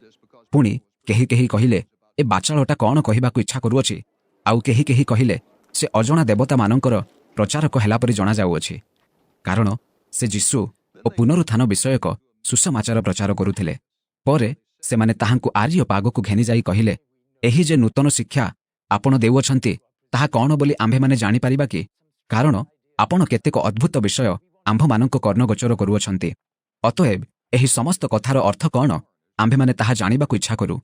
ପୁଣି କେହି କେହି କହିଲେ, ଏ ବାଚାଳଟା କ'ଣ କହିବାକୁ ଇଚ୍ଛା କରୁଅଛି? ଆଉ କେହି କେହି କହିଲେ, ସେ ଅଜଣା ଦେବତାମାନଙ୍କର ପ୍ରଚାରକ ହେଲା ପରି ଜଣାଯାଉଅଛି। କାରଣ ସେ ଯୀଶୁ ଓ ପୁନରୁତ୍ଥାନ ବିଷୟକ ସୁସମାଚାର ପ୍ରଚାର କରୁଥିଲେ। ପରେ ସେମାନେ ତାହାଙ୍କୁ ଆରିୟପାଗକୁ ଘେନିଯାଇ କହିଲେ, ଏହି ଯେ ନୂତନ ଶିକ୍ଷା ଆପଣ ଦେଉଅଛନ୍ତି ତାହା କ'ଣ ବୋଲି ଆମ୍ଭେମାନେ ଜାଣିପାରିବା କି? କାରଣ ଆପଣ କେତେକ ଅଦ୍ଭୁତ ବିଷୟ ଆମ୍ଭମାନଙ୍କ କର୍ଣ୍ଣଗୋଚର କରୁଅଛନ୍ତି। ଅତଏବ ଏହି ସମସ୍ତ କଥାର ଅର୍ଥ କ'ଣ, ଆମ୍ଭେମାନେ ତାହା ଜାଣିବାକୁ ଇଚ୍ଛା କରୁ।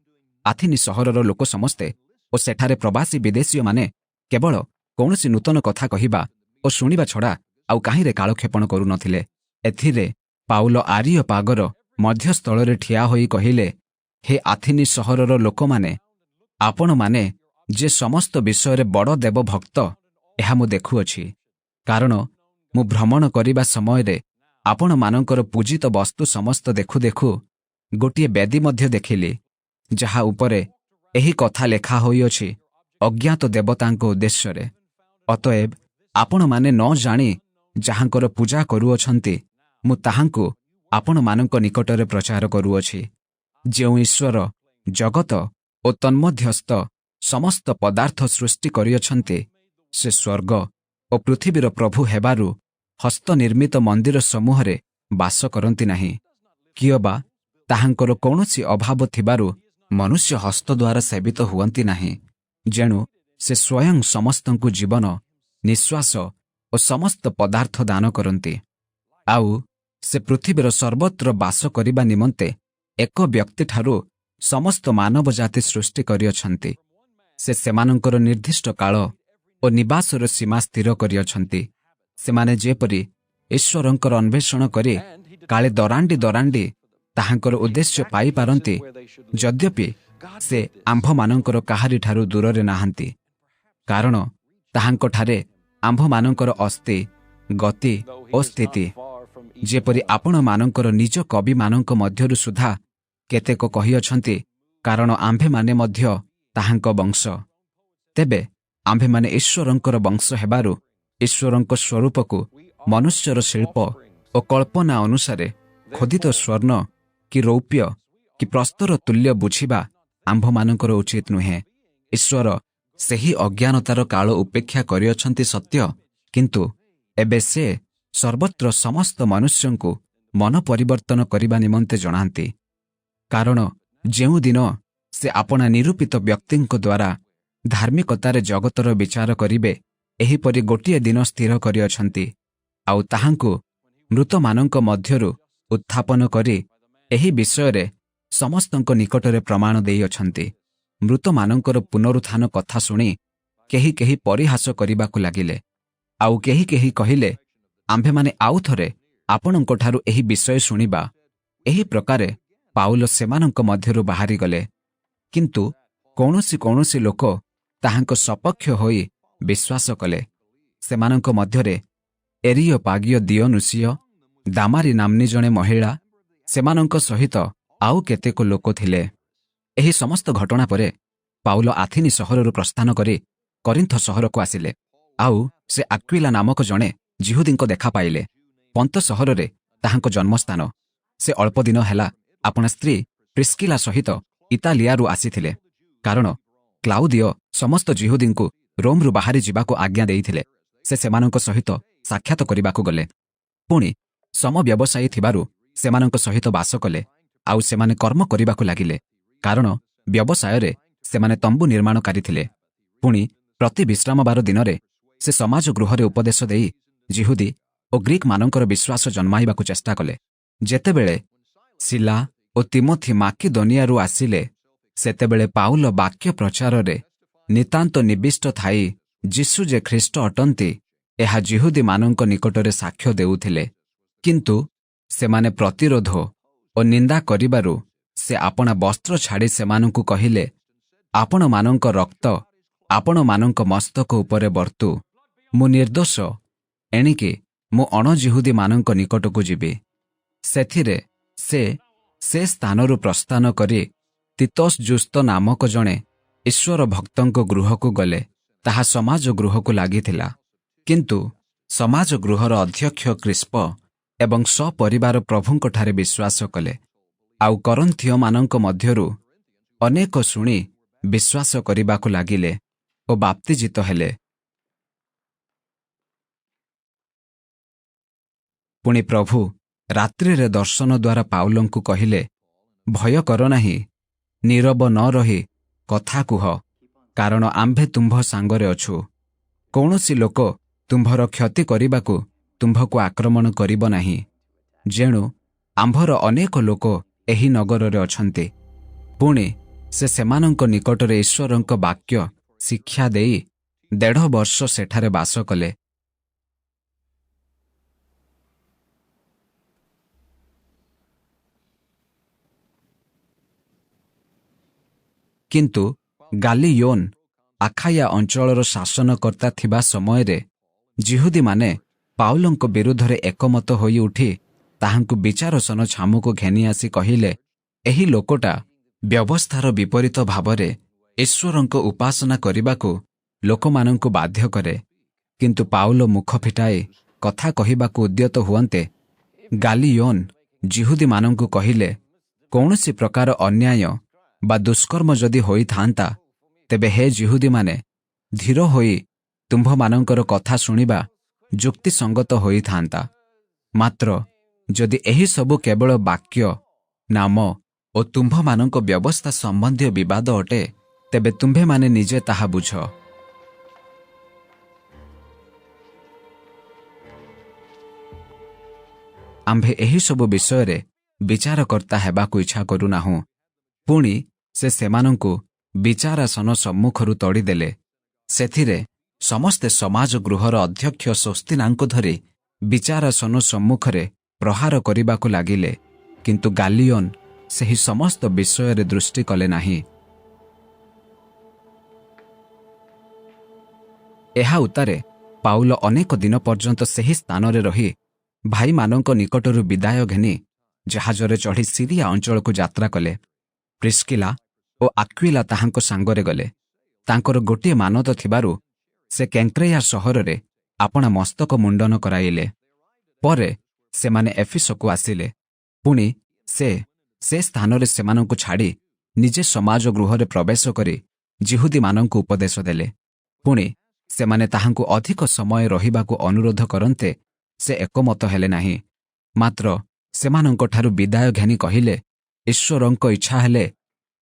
ଆଥିନି ସହରର ଲୋକ ସମସ୍ତେ ଓ ସେଠାରେ ପ୍ରବାସୀ ବିଦେଶୀୟମାନେ କେବଳ କୌଣସି ନୂତନ କଥା କହିବା ଓ ଶୁଣିବା ଛଡ଼ା ଆଉ କାହିଁରେ କାଳକ୍ଷେପଣ କରୁନଥିଲେ। ଏଥିରେ ପାଉଲ ଆରିୟପାଗର ମଧ୍ୟସ୍ଥଳରେ ଠିଆ ହୋଇ କହିଲେ, ହେ ଆଥିନି ସହରର ଲୋକମାନେ, ଆପଣମାନେ ଯେ ସମସ୍ତ ବିଷୟରେ ବଡ଼ ଦେବଭକ୍ତ, ଏହା ମୁଁ ଦେଖୁଅଛି। କାରଣ ମୁଁ ଭ୍ରମଣ କରିବା ସମୟରେ ଆପଣମାନଙ୍କର ପୂଜିତ ବସ୍ତୁ ସମସ୍ତ ଦେଖୁ ଦେଖୁ ଗୋଟିଏ ବେଦୀ ମଧ୍ୟ ଦେଖିଲି, ଯାହା ଉପରେ ଏହି କଥା ଲେଖା ହୋଇଅଛି, ଅଜ୍ଞାତ ଦେବତାଙ୍କ ଉଦ୍ଦେଶ୍ୟରେ। ଅତଏବ ଆପଣମାନେ ନ ଜାଣି ଯାହାଙ୍କର ପୂଜା କରୁଅଛନ୍ତି, ମୁଁ ତାହାଙ୍କୁ ଆପଣମାନଙ୍କ ନିକଟରେ ପ୍ରଚାର କରୁଅଛି। ଯେଉଁ ଈଶ୍ୱର ଜଗତ ଓ ତନ୍ମଧ୍ୟସ୍ଥ ସମସ୍ତ ପଦାର୍ଥ ସୃଷ୍ଟି କରିଅଛନ୍ତି, ସେ ସ୍ୱର୍ଗ ଓ ପୃଥିବୀର ପ୍ରଭୁ ହେବାରୁ ହସ୍ତନିର୍ମିତ ମନ୍ଦିର ସମୂହରେ ବାସ କରନ୍ତି ନାହିଁ, କିଏ ବା ତାହାଙ୍କର କୌଣସି ଅଭାବ ଥିବାରୁ ମନୁଷ୍ୟ ହସ୍ତ ଦ୍ୱାରା ସେବିତ ହୁଅନ୍ତି ନାହିଁ। ଯେଣୁ ସେ ସ୍ୱୟଂ ସମସ୍ତଙ୍କୁ ଜୀବନ, ନିଶ୍ୱାସ ଓ ସମସ୍ତ ପଦାର୍ଥ ଦାନ କରନ୍ତି। ଆଉ ସେ ପୃଥିବୀର ସର୍ବତ୍ର ବାସ କରିବା ନିମନ୍ତେ ଏକ ବ୍ୟକ୍ତିଠାରୁ ସମସ୍ତ ମାନବ ଜାତି ସୃଷ୍ଟି କରିଅଛନ୍ତି। ସେ ସେମାନଙ୍କର ନିର୍ଦ୍ଦିଷ୍ଟ କାଳ ଓ ନିବାସର ସୀମା ସ୍ଥିର କରିଅଛନ୍ତି। ସେମାନେ ଯେପରି ଈଶ୍ୱରଙ୍କର ଅନ୍ୱେଷଣ କରି କାଳେ ଦରାଣ୍ଡି ଦରାଣ୍ଡି ତାହାଙ୍କର ଉଦ୍ଦେଶ୍ୟ ପାଇପାରନ୍ତି, ଯଦ୍ୟପି ସେ ଆମ୍ଭମାନଙ୍କର କାହାରିଠାରୁ ଦୂରରେ ନାହାନ୍ତି। କାରଣ ତାହାଙ୍କଠାରେ ଆମ୍ଭମାନଙ୍କର ଅସ୍ତି, ଗତି ଓ ସ୍ଥିତି। ଯେପରି ଆପଣମାନଙ୍କର ନିଜ କବିମାନଙ୍କ ମଧ୍ୟରୁ ସୁଦ୍ଧା କେତେକ କହିଅଛନ୍ତି, କାରଣ ଆମ୍ଭେମାନେ ମଧ୍ୟ ତାହାଙ୍କ ବଂଶ। ତେବେ ଆମ୍ଭେମାନେ ଈଶ୍ୱରଙ୍କର ବଂଶ ହେବାରୁ ଈଶ୍ୱରଙ୍କ ସ୍ୱରୂପକୁ ମନୁଷ୍ୟର ଶିଳ୍ପ ଓ କଳ୍ପନା ଅନୁସାରେ ଖୋଦିତ ସ୍ୱର୍ଣ୍ଣ କି ରୌପ୍ୟ କି ପ୍ରସ୍ତର ତୁଲ୍ୟ ବୁଝିବା ଆମ୍ଭମାନଙ୍କର ଉଚିତ ନୁହେଁ। ଈଶ୍ୱର ସେହି ଅଜ୍ଞାନତାର କାଳ ଉପେକ୍ଷା କରିଅଛନ୍ତି ସତ୍ୟ, କିନ୍ତୁ ଏବେ ସେ ସର୍ବତ୍ର ସମସ୍ତ ମନୁଷ୍ୟଙ୍କୁ ମନ ପରିବର୍ତ୍ତନ କରିବା ନିମନ୍ତେ ଜଣାନ୍ତି। କାରଣ ଯେଉଁଦିନ ସେ ଆପଣା ନିରୂପିତ ବ୍ୟକ୍ତିଙ୍କ ଦ୍ୱାରା ଧାର୍ମିକତାରେ ଜଗତର ବିଚାର କରିବେ, ଏହିପରି ଗୋଟିଏ ଦିନ ସ୍ଥିର କରିଅଛନ୍ତି। ଆଉ ତାହାଙ୍କୁ ମୃତମାନଙ୍କ ମଧ୍ୟରୁ ଉତ୍ଥାପନ କରି ଏହି ବିଷୟରେ ସମସ୍ତଙ୍କ ନିକଟରେ ପ୍ରମାଣ ଦେଇଅଛନ୍ତି। ମୃତମାନଙ୍କର ପୁନରୁତ୍ଥାନ କଥା ଶୁଣି କେହି କେହି ପରିହାସ କରିବାକୁ ଲାଗିଲେ। ଆଉ କେହି କେହି କହିଲେ, ଆମ୍ଭେମାନେ ଆଉ ଥରେ ଆପଣଙ୍କଠାରୁ ଏହି ବିଷୟ ଶୁଣିବା। ଏହି ପ୍ରକାରେ ପାଉଲ ସେମାନଙ୍କ ମଧ୍ୟରୁ ବାହାରିଗଲେ। କିନ୍ତୁ କୌଣସି କୌଣସି ଲୋକ ତାହାଙ୍କ ସପକ୍ଷ ହୋଇ ବିଶ୍ୱାସ କଲେ। ସେମାନଙ୍କ ମଧ୍ୟରେ ଏରିୟୋପାଗୀୟ ଦିୟନୁସିୟ, ଦାମାରି ନାମ୍ନୀ ଜଣେ ମହିଳା, ସେମାନଙ୍କ ସହିତ ଆଉ କେତେକ ଲୋକ ଥିଲେ। ଏହି ସମସ୍ତ ଘଟଣା ପରେ ପାଉଲ ଆଥେନି ସହରରୁ ପ୍ରସ୍ଥାନ କରି କରିନ୍ଥ ସହରକୁ ଆସିଲେ। ଆଉ ସେ ଆକ୍ୱିଲା ନାମକ ଜଣେ ଯିହୁଦୀଙ୍କ ଦେଖା ପାଇଲେ। ପନ୍ତ ସହରରେ ତାହାଙ୍କ ଜନ୍ମସ୍ଥାନ। ସେ ଅଳ୍ପ ଦିନ ହେଲା ଆପଣା ସ୍ତ୍ରୀ ପ୍ରିସ୍କିଲା ସହିତ ଇତାଲିଆରୁ ଆସିଥିଲେ। କାରଣ କ୍ଲାଉଦିୟ ସମସ୍ତ ଯିହୁଦୀଙ୍କୁ ରୋମରୁ ବାହାରି ଯିବାକୁ ଆଜ୍ଞା ଦେଇଥିଲେ। ସେ ସେମାନଙ୍କ ସହିତ ସାକ୍ଷାତ କରିବାକୁ ଗଲେ। ପୁଣି ସମବ୍ୟବସାୟୀ ଥିବାରୁ ସେମାନଙ୍କ ସହିତ ବାସ କଲେ। ଆଉ ସେମାନେ କର୍ମ କରିବାକୁ ଲାଗିଲେ, କାରଣ ବ୍ୟବସାୟରେ ସେମାନେ ତମ୍ବୁ ନିର୍ମାଣକାରୀ ଥିଲେ। ପୁଣି ପ୍ରତି ବିଶ୍ରାମବାର ଦିନରେ ସେ ସମାଜ ଗୃହରେ ଉପଦେଶ ଦେଇ ଯିହୁଦୀ ଓ ଗ୍ରୀକମାନଙ୍କର ବିଶ୍ୱାସ ଜନ୍ମାଇବାକୁ ଚେଷ୍ଟା କଲେ। ଯେତେବେଳେ ସିଲା ଓ ତିମୋଥି ମାକିଦୋନିଆରୁ ଆସିଲେ, ସେତେବେଳେ ପାଉଲ ବାକ୍ୟ ପ୍ରଚାରରେ ନିତାନ୍ତ ନିବିଷ୍ଟ ଥାଇ ଯୀଶୁ ଯେ ଖ୍ରୀଷ୍ଟ ଅଟନ୍ତି, ଏହା ଯିହୁଦୀମାନଙ୍କ ନିକଟରେ ସାକ୍ଷ୍ୟ ଦେଉଥିଲେ। କିନ୍ତୁ ସେମାନେ ପ୍ରତିରୋଧ ଓ ନିନ୍ଦା କରିବାରୁ ସେ ଆପଣା ବସ୍ତ୍ର ଛାଡ଼ି ସେମାନଙ୍କୁ କହିଲେ, ଆପଣମାନଙ୍କ ରକ୍ତ ଆପଣମାନଙ୍କ ମସ୍ତକ ଉପରେ ବର୍ତ୍ତୁ। ମୁଁ ନିର୍ଦ୍ଦୋଷ, ଏଣିକି ମୁଁ ଅଣଯିହୁଦୀମାନଙ୍କ ନିକଟକୁ ଯିବି। ସେଥିରେ ସେ ସ୍ଥାନରୁ ପ୍ରସ୍ଥାନ କରି ତିତୋସ୍ ଜୁସ୍ତ ନାମକ ଜଣେ ଈଶ୍ୱର ଭକ୍ତଙ୍କ ଗୃହକୁ ଗଲେ। ତାହା ସମାଜ ଗୃହକୁ ଲାଗିଥିଲା। କିନ୍ତୁ ସମାଜ ଗୃହର ଅଧ୍ୟକ୍ଷ କ୍ରିସ୍ପ ଏବଂ ସପରିବାର ପ୍ରଭୁଙ୍କଠାରେ ବିଶ୍ୱାସ କଲେ। ଆଉ କରନ୍ଥିୟମାନଙ୍କ ମଧ୍ୟରୁ ଅନେକ ଶୁଣି ବିଶ୍ୱାସ କରିବାକୁ ଲାଗିଲେ ଓ ବାପ୍ତିଜିତ ହେଲେ। ପୁଣି ପ୍ରଭୁ ରାତ୍ରିରେ ଦର୍ଶନ ଦ୍ୱାରା ପାଉଲଙ୍କୁ କହିଲେ, ଭୟ କର ନାହିଁ, ନୀରବ ନ ରହି କଥା କୁହ, କାରଣ ଆମ୍ଭେ ତୁମ୍ଭ ସାଙ୍ଗରେ ଅଛୁ। କୌଣସି ଲୋକ ତୁମ୍ଭର କ୍ଷତି କରିବାକୁ ତୁମ୍ଭକୁ ଆକ୍ରମଣ କରିବ ନାହିଁ। ଯେଣୁ ଆମ୍ଭର ଅନେକ ଲୋକ ଏହି ନଗରରେ ଅଛନ୍ତି। ପୁଣି ସେ ସେମାନଙ୍କ ନିକଟରେ ଈଶ୍ୱରଙ୍କ ବାକ୍ୟ ଶିକ୍ଷା ଦେଇ 1.5 ବର୍ଷ ସେଠାରେ ବାସ କଲେ। କିନ୍ତୁ ଗାଲିୟୋନ ଆଖାୟା ଅଞ୍ଚଳର ଶାସନକର୍ତ୍ତା ଥିବା ସମୟରେ ଯିହୁଦୀମାନେ ପାଉଲଙ୍କ ବିରୁଦ୍ଧରେ ଏକମତ ହୋଇ ଉଠି ତାହାଙ୍କୁ ବିଚାରସନ ଛାମୁକୁ ଘେନି ଆସି କହିଲେ, ଏହି ଲୋକଟା ବ୍ୟବସ୍ଥାର ବିପରୀତ ଭାବରେ ଈଶ୍ୱରଙ୍କ ଉପାସନା କରିବାକୁ ଲୋକମାନଙ୍କୁ ବାଧ୍ୟ କରେ। କିନ୍ତୁ ପାଉଲ ମୁଖ ଫିଟାଇ କଥା କହିବାକୁ ଉଦ୍ୟତ ହୁଅନ୍ତେ ଗାଲିୟୋନ ଯିହୁଦୀମାନଙ୍କୁ କହିଲେ, କୌଣସି ପ୍ରକାର ଅନ୍ୟାୟ ବା ଦୁଷ୍କର୍ମ ଯଦି ହୋଇଥାନ୍ତା, ତେବେ ହେ ଯିହୁଦୀମାନେ, ଧୀର ହୋଇ ତୁମ୍ଭମାନଙ୍କର କଥା ଶୁଣିବା ଯୁକ୍ତିସଙ୍ଗତ ହୋଇଥାନ୍ତା। ମାତ୍ର ଯଦି ଏହି ସବୁ କେବଳ ବାକ୍ୟ ନାମ ଓ ତୁମ୍ଭମାନଙ୍କ ବ୍ୟବସ୍ଥା ସମ୍ବନ୍ଧୀୟ ବିବାଦ ଅଟେ, ତେବେ ତୁମ୍ଭେମାନେ ନିଜେ ତାହା ବୁଝ। ଆମ୍ଭେ ଏହିସବୁ ବିଷୟରେ ବିଚାରକର୍ତ୍ତା ହେବାକୁ ଇଚ୍ଛା କରୁନାହୁଁ। ପୁଣି ସେ ସେମାନଙ୍କୁ ବିଚାରାସନ ସମ୍ମୁଖରୁ ତଡ଼ିଦେଲେ। ସେଥିରେ ସମସ୍ତେ ସମାଜ ଗୃହର ଅଧ୍ୟକ୍ଷ ସୋସ୍ତିନାଙ୍କୁ ଧରି ବିଚାରାସନ ସମ୍ମୁଖରେ ପ୍ରହାର କରିବାକୁ ଲାଗିଲେ, କିନ୍ତୁ ଗାଲିଓନ ସେହି ସମସ୍ତ ବିଷୟରେ ଦୃଷ୍ଟି କଲେ ନାହିଁ। ଏହା ଉତ୍ତାରେ ପାଉଲ ଅନେକ ଦିନ ପର୍ଯ୍ୟନ୍ତ ସେହି ସ୍ଥାନରେ ରହି ଭାଇମାନଙ୍କ ନିକଟରୁ ବିଦାୟ ଘେନି ଜାହାଜରେ ଚଢ଼ି ସିରିଆ ଅଞ୍ଚଳକୁ ଯାତ୍ରା କଲେ। ପ୍ରିସ୍କିଲା ଓ ଆକ୍ୱିଲା ତାହାଙ୍କ ସାଙ୍ଗରେ ଗଲେ। ତାଙ୍କର ଗୋଟିଏ ମାନଦ ଥିବାରୁ ସେ କେଙ୍କ୍ରେୟା ସହରରେ ଆପଣା ମସ୍ତକ ମୁଣ୍ଡନ କରାଇଲେ। ପରେ ସେମାନେ ଏଫିସକୁ ଆସିଲେ। ପୁଣି ସେ ସ୍ଥାନରେ ସେମାନଙ୍କୁ ଛାଡ଼ି ନିଜେ ସମାଜ ଗୃହରେ ପ୍ରବେଶ କରି ଜିହୁଦୀମାନଙ୍କୁ ଉପଦେଶ ଦେଲେ। ପୁଣି ସେମାନେ ତାହାଙ୍କୁ ଅଧିକ ସମୟ ରହିବାକୁ ଅନୁରୋଧ କରନ୍ତେ ସେ ଏକମତ ହେଲେ ନାହିଁ। ମାତ୍ର ସେମାନଙ୍କଠାରୁ ବିଦାୟ ଘେନି କହିଲେ, ଈଶ୍ୱରଙ୍କ ଇଚ୍ଛା ହେଲେ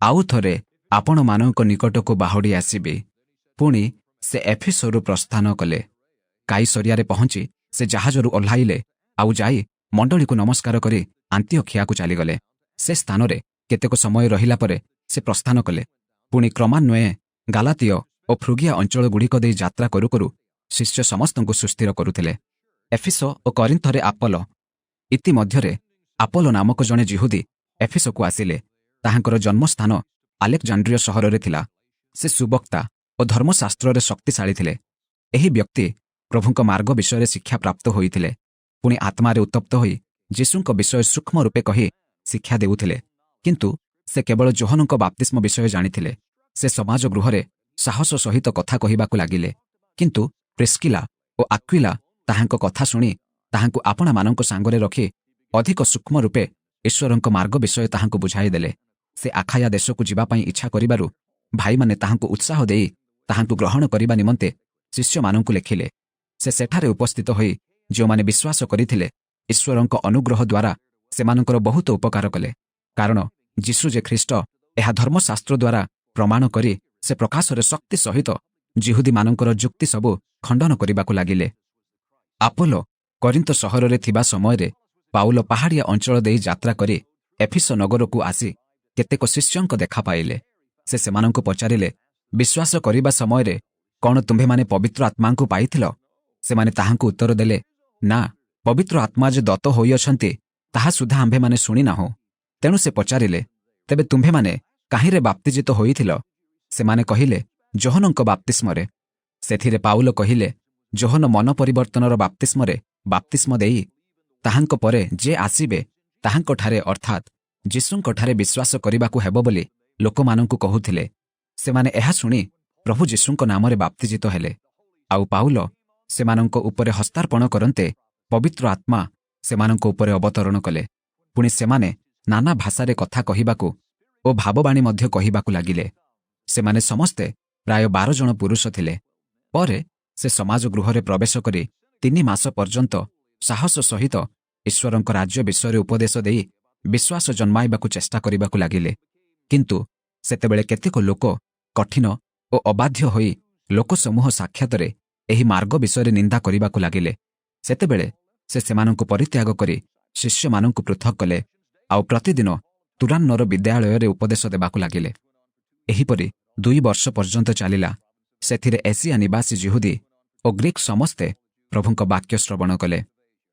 ଆଉ ଥରେ ଆପଣମାନଙ୍କ ନିକଟକୁ ବାହୁଡ଼ି ଆସିବି। ପୁଣି ସେ ଏଫିସରୁ ପ୍ରସ୍ଥାନ କଲେ। କାଇସରିଆରେ ପହଞ୍ଚି ସେ ଜାହାଜରୁ ଓହ୍ଲାଇଲେ, ଆଉ ଯାଇ ମଣ୍ଡଳୀକୁ ନମସ୍କାର କରି ଆନ୍ତିଓଖିଆକୁ ଚାଲିଗଲେ। ସେ ସ୍ଥାନରେ କେତେକ ସମୟ ରହିଲା ପରେ ସେ ପ୍ରସ୍ଥାନ କଲେ। ପୁଣି କ୍ରମାନ୍ୱୟେ ଗାଲାତୀୟ ଓ ଫ୍ରୁଗିଆ ଅଞ୍ଚଳଗୁଡ଼ିକ ଦେଇ ଯାତ୍ରା କରୁ କରୁ ଶିଷ୍ୟ ସମସ୍ତଙ୍କୁ ସୁସ୍ଥିର କରୁଥିଲେ। ଏଫିସ ଓ କରିନ୍ଥରେ ଆପଲ। ଇତିମଧ୍ୟରେ ଆପଲ ନାମକ ଜଣେ ଜିହୁଦୀ ଏଫିସକୁ ଆସିଲେ। ତାହାଙ୍କର ଜନ୍ମସ୍ଥାନ ଆଲେକ୍ଜାଣ୍ଡ୍ରିୟ ସହରରେ ଥିଲା। ସେ ସୁବକ୍ତା ଓ ଧର୍ମଶାସ୍ତ୍ରରେ ଶକ୍ତିଶାଳୀ ଥିଲେ। ଏହି ବ୍ୟକ୍ତି ପ୍ରଭୁଙ୍କ ମାର୍ଗ ବିଷୟରେ ଶିକ୍ଷାପ୍ରାପ୍ତ ହୋଇଥିଲେ। ପୁଣି ଆତ୍ମାରେ ଉତ୍ତପ୍ତ ହୋଇ ଯୀଶୁଙ୍କ ବିଷୟ ସୂକ୍ଷ୍ମ ରୂପେ କହି ଶିକ୍ଷା ଦେଉଥିଲେ। କିନ୍ତୁ ସେ କେବଳ ଯୋହନଙ୍କ ବାପ୍ତିସ୍ମ ବିଷୟ ଜାଣିଥିଲେ। ସେ ସମାଜ ଗୃହରେ ସାହସ ସହିତ କଥା କହିବାକୁ ଲାଗିଲେ। କିନ୍ତୁ ପ୍ରିସ୍କିଲା ଓ ଆକ୍ୱିଲା ତାହାଙ୍କ କଥା ଶୁଣି ତାହାଙ୍କୁ ଆପଣାମାନଙ୍କ ସାଙ୍ଗରେ ରଖି ଅଧିକ ସୂକ୍ଷ୍ମ ରୂପେ ଈଶ୍ୱରଙ୍କ ମାର୍ଗ ବିଷୟ ତାହାଙ୍କୁ ବୁଝାଇଦେଲେ। ସେ ଆଖାୟା ଦେଶକୁ ଯିବା ପାଇଁ ଇଚ୍ଛା କରିବାରୁ ଭାଇମାନେ ତାହାଙ୍କୁ ଉତ୍ସାହ ଦେଇ ତାହାଙ୍କୁ ଗ୍ରହଣ କରିବା ନିମନ୍ତେ ଶିଷ୍ୟମାନଙ୍କୁ ଲେଖିଲେ। ସେ ସେଠାରେ ଉପସ୍ଥିତ ହୋଇ ଯେଉଁମାନେ ବିଶ୍ୱାସ କରିଥିଲେ, ଈଶ୍ୱରଙ୍କ ଅନୁଗ୍ରହ ଦ୍ୱାରା ସେମାନଙ୍କର ବହୁତ ଉପକାର କଲେ। କାରଣ ଯୀଶୁ ଯେ ଖ୍ରୀଷ୍ଟ, ଏହା ଧର୍ମଶାସ୍ତ୍ର ଦ୍ୱାରା ପ୍ରମାଣ କରି ସେ ପ୍ରକାଶରେ ଶକ୍ତି ସହିତ ଜିହୁଦୀମାନଙ୍କର ଯୁକ୍ତି ସବୁ ଖଣ୍ଡନ କରିବାକୁ ଲାଗିଲେ। ଆପୋଲୋ କରିନ୍ଥ ସହରରେ ଥିବା ସମୟରେ ପାଉଲ ପାହାଡ଼ିଆ ଅଞ୍ଚଳ ଦେଇ ଯାତ୍ରା କରି ଏଫିସ ନଗରକୁ ଆସି କେତେକ ଶିଷ୍ୟଙ୍କ ଦେଖା ପାଇଲେ। ସେ ସେମାନଙ୍କୁ ପଚାରିଲେ, ବିଶ୍ୱାସ କରିବା ସମୟରେ କ'ଣ ତୁମ୍ଭେମାନେ ପବିତ୍ର ଆତ୍ମାଙ୍କୁ ପାଇଥିଲ? ସେମାନେ ତାହାଙ୍କୁ ଉତ୍ତର ଦେଲେ, ନା, ପବିତ୍ର ଆତ୍ମା ଯେ ଦତ୍ତ ହୋଇଅଛନ୍ତି ତାହା ସୁଦ୍ଧା ଆମ୍ଭେମାନେ ଶୁଣିନାହୁଁ। ତେଣୁ ସେ ପଚାରିଲେ, ତେବେ ତୁମ୍ଭେମାନେ କାହିଁରେ ବାପ୍ତିଜିତ ହୋଇଥିଲ? ସେମାନେ କହିଲେ, ଯୋହନଙ୍କ ବାପ୍ତିସ୍ମରେ। ସେଥିରେ ପାଉଲ କହିଲେ, ଯୋହନ ମନ ପରିବର୍ତ୍ତନର ବାପ୍ତିସ୍ମରେ ବାପ୍ତିସ୍ମ ଦେଇ ତାହାଙ୍କ ପରେ ଯେ ଆସିବେ ତାହାଙ୍କଠାରେ ଅର୍ଥାତ୍ ଯୀଶୁଙ୍କଠାରେ ବିଶ୍ୱାସ କରିବାକୁ ହେବ ବୋଲି ଲୋକମାନଙ୍କୁ କହୁଥିଲେ। ସେମାନେ ଏହା ଶୁଣି ପ୍ରଭୁ ଯୀଶୁଙ୍କ ନାମରେ ବାପ୍ତିଜିତ ହେଲେ। ଆଉ ପାଉଲ ସେମାନଙ୍କ ଉପରେ ହସ୍ତାର୍ପଣ କରନ୍ତେ ପବିତ୍ର ଆତ୍ମା ସେମାନଙ୍କ ଉପରେ ଅବତରଣ କଲେ। ପୁଣି ସେମାନେ ନାନା ଭାଷାରେ କଥା କହିବାକୁ ଓ ଭାବବାଣୀ ମଧ୍ୟ କହିବାକୁ ଲାଗିଲେ। ସେମାନେ ସମସ୍ତେ ପ୍ରାୟ 12 ଜଣ ପୁରୁଷ ଥିଲେ। ପରେ ସେ ସମାଜ ଗୃହରେ ପ୍ରବେଶ କରି 3 ମାସ ପର୍ଯ୍ୟନ୍ତ ସାହସ ସହିତ ଈଶ୍ୱରଙ୍କ ରାଜ୍ୟ ବିଷୟରେ ଉପଦେଶ ଦେଇ ବିଶ୍ୱାସ ଜନ୍ମାଇବାକୁ ଚେଷ୍ଟା କରିବାକୁ ଲାଗିଲେ। କିନ୍ତୁ ସେତେବେଳେ କେତେକ ଲୋକ କଠିନ ଓ ଅବାଧ୍ୟ ହୋଇ ଲୋକସମୂହ ସାକ୍ଷାତରେ ଏହି ମାର୍ଗ ବିଷୟରେ ନିନ୍ଦା କରିବାକୁ ଲାଗିଲେ। ସେତେବେଳେ ସେ ସେମାନଙ୍କୁ ପରିତ୍ୟାଗ କରି ଶିଷ୍ୟମାନଙ୍କୁ ପୃଥକ କଲେ, ଆଉ ପ୍ରତିଦିନ ତୁରାନ୍ନର ବିଦ୍ୟାଳୟରେ ଉପଦେଶ ଦେବାକୁ ଲାଗିଲେ। ଏହିପରି 2 ବର୍ଷ ପର୍ଯ୍ୟନ୍ତ ଚାଲିଲା। ସେଥିରେ ଏସିଆ ନିବାସୀ ଜିହୁଦୀ ଓ ଗ୍ରୀକ୍ ସମସ୍ତେ ପ୍ରଭୁଙ୍କ ବାକ୍ୟ ଶ୍ରବଣ କଲେ।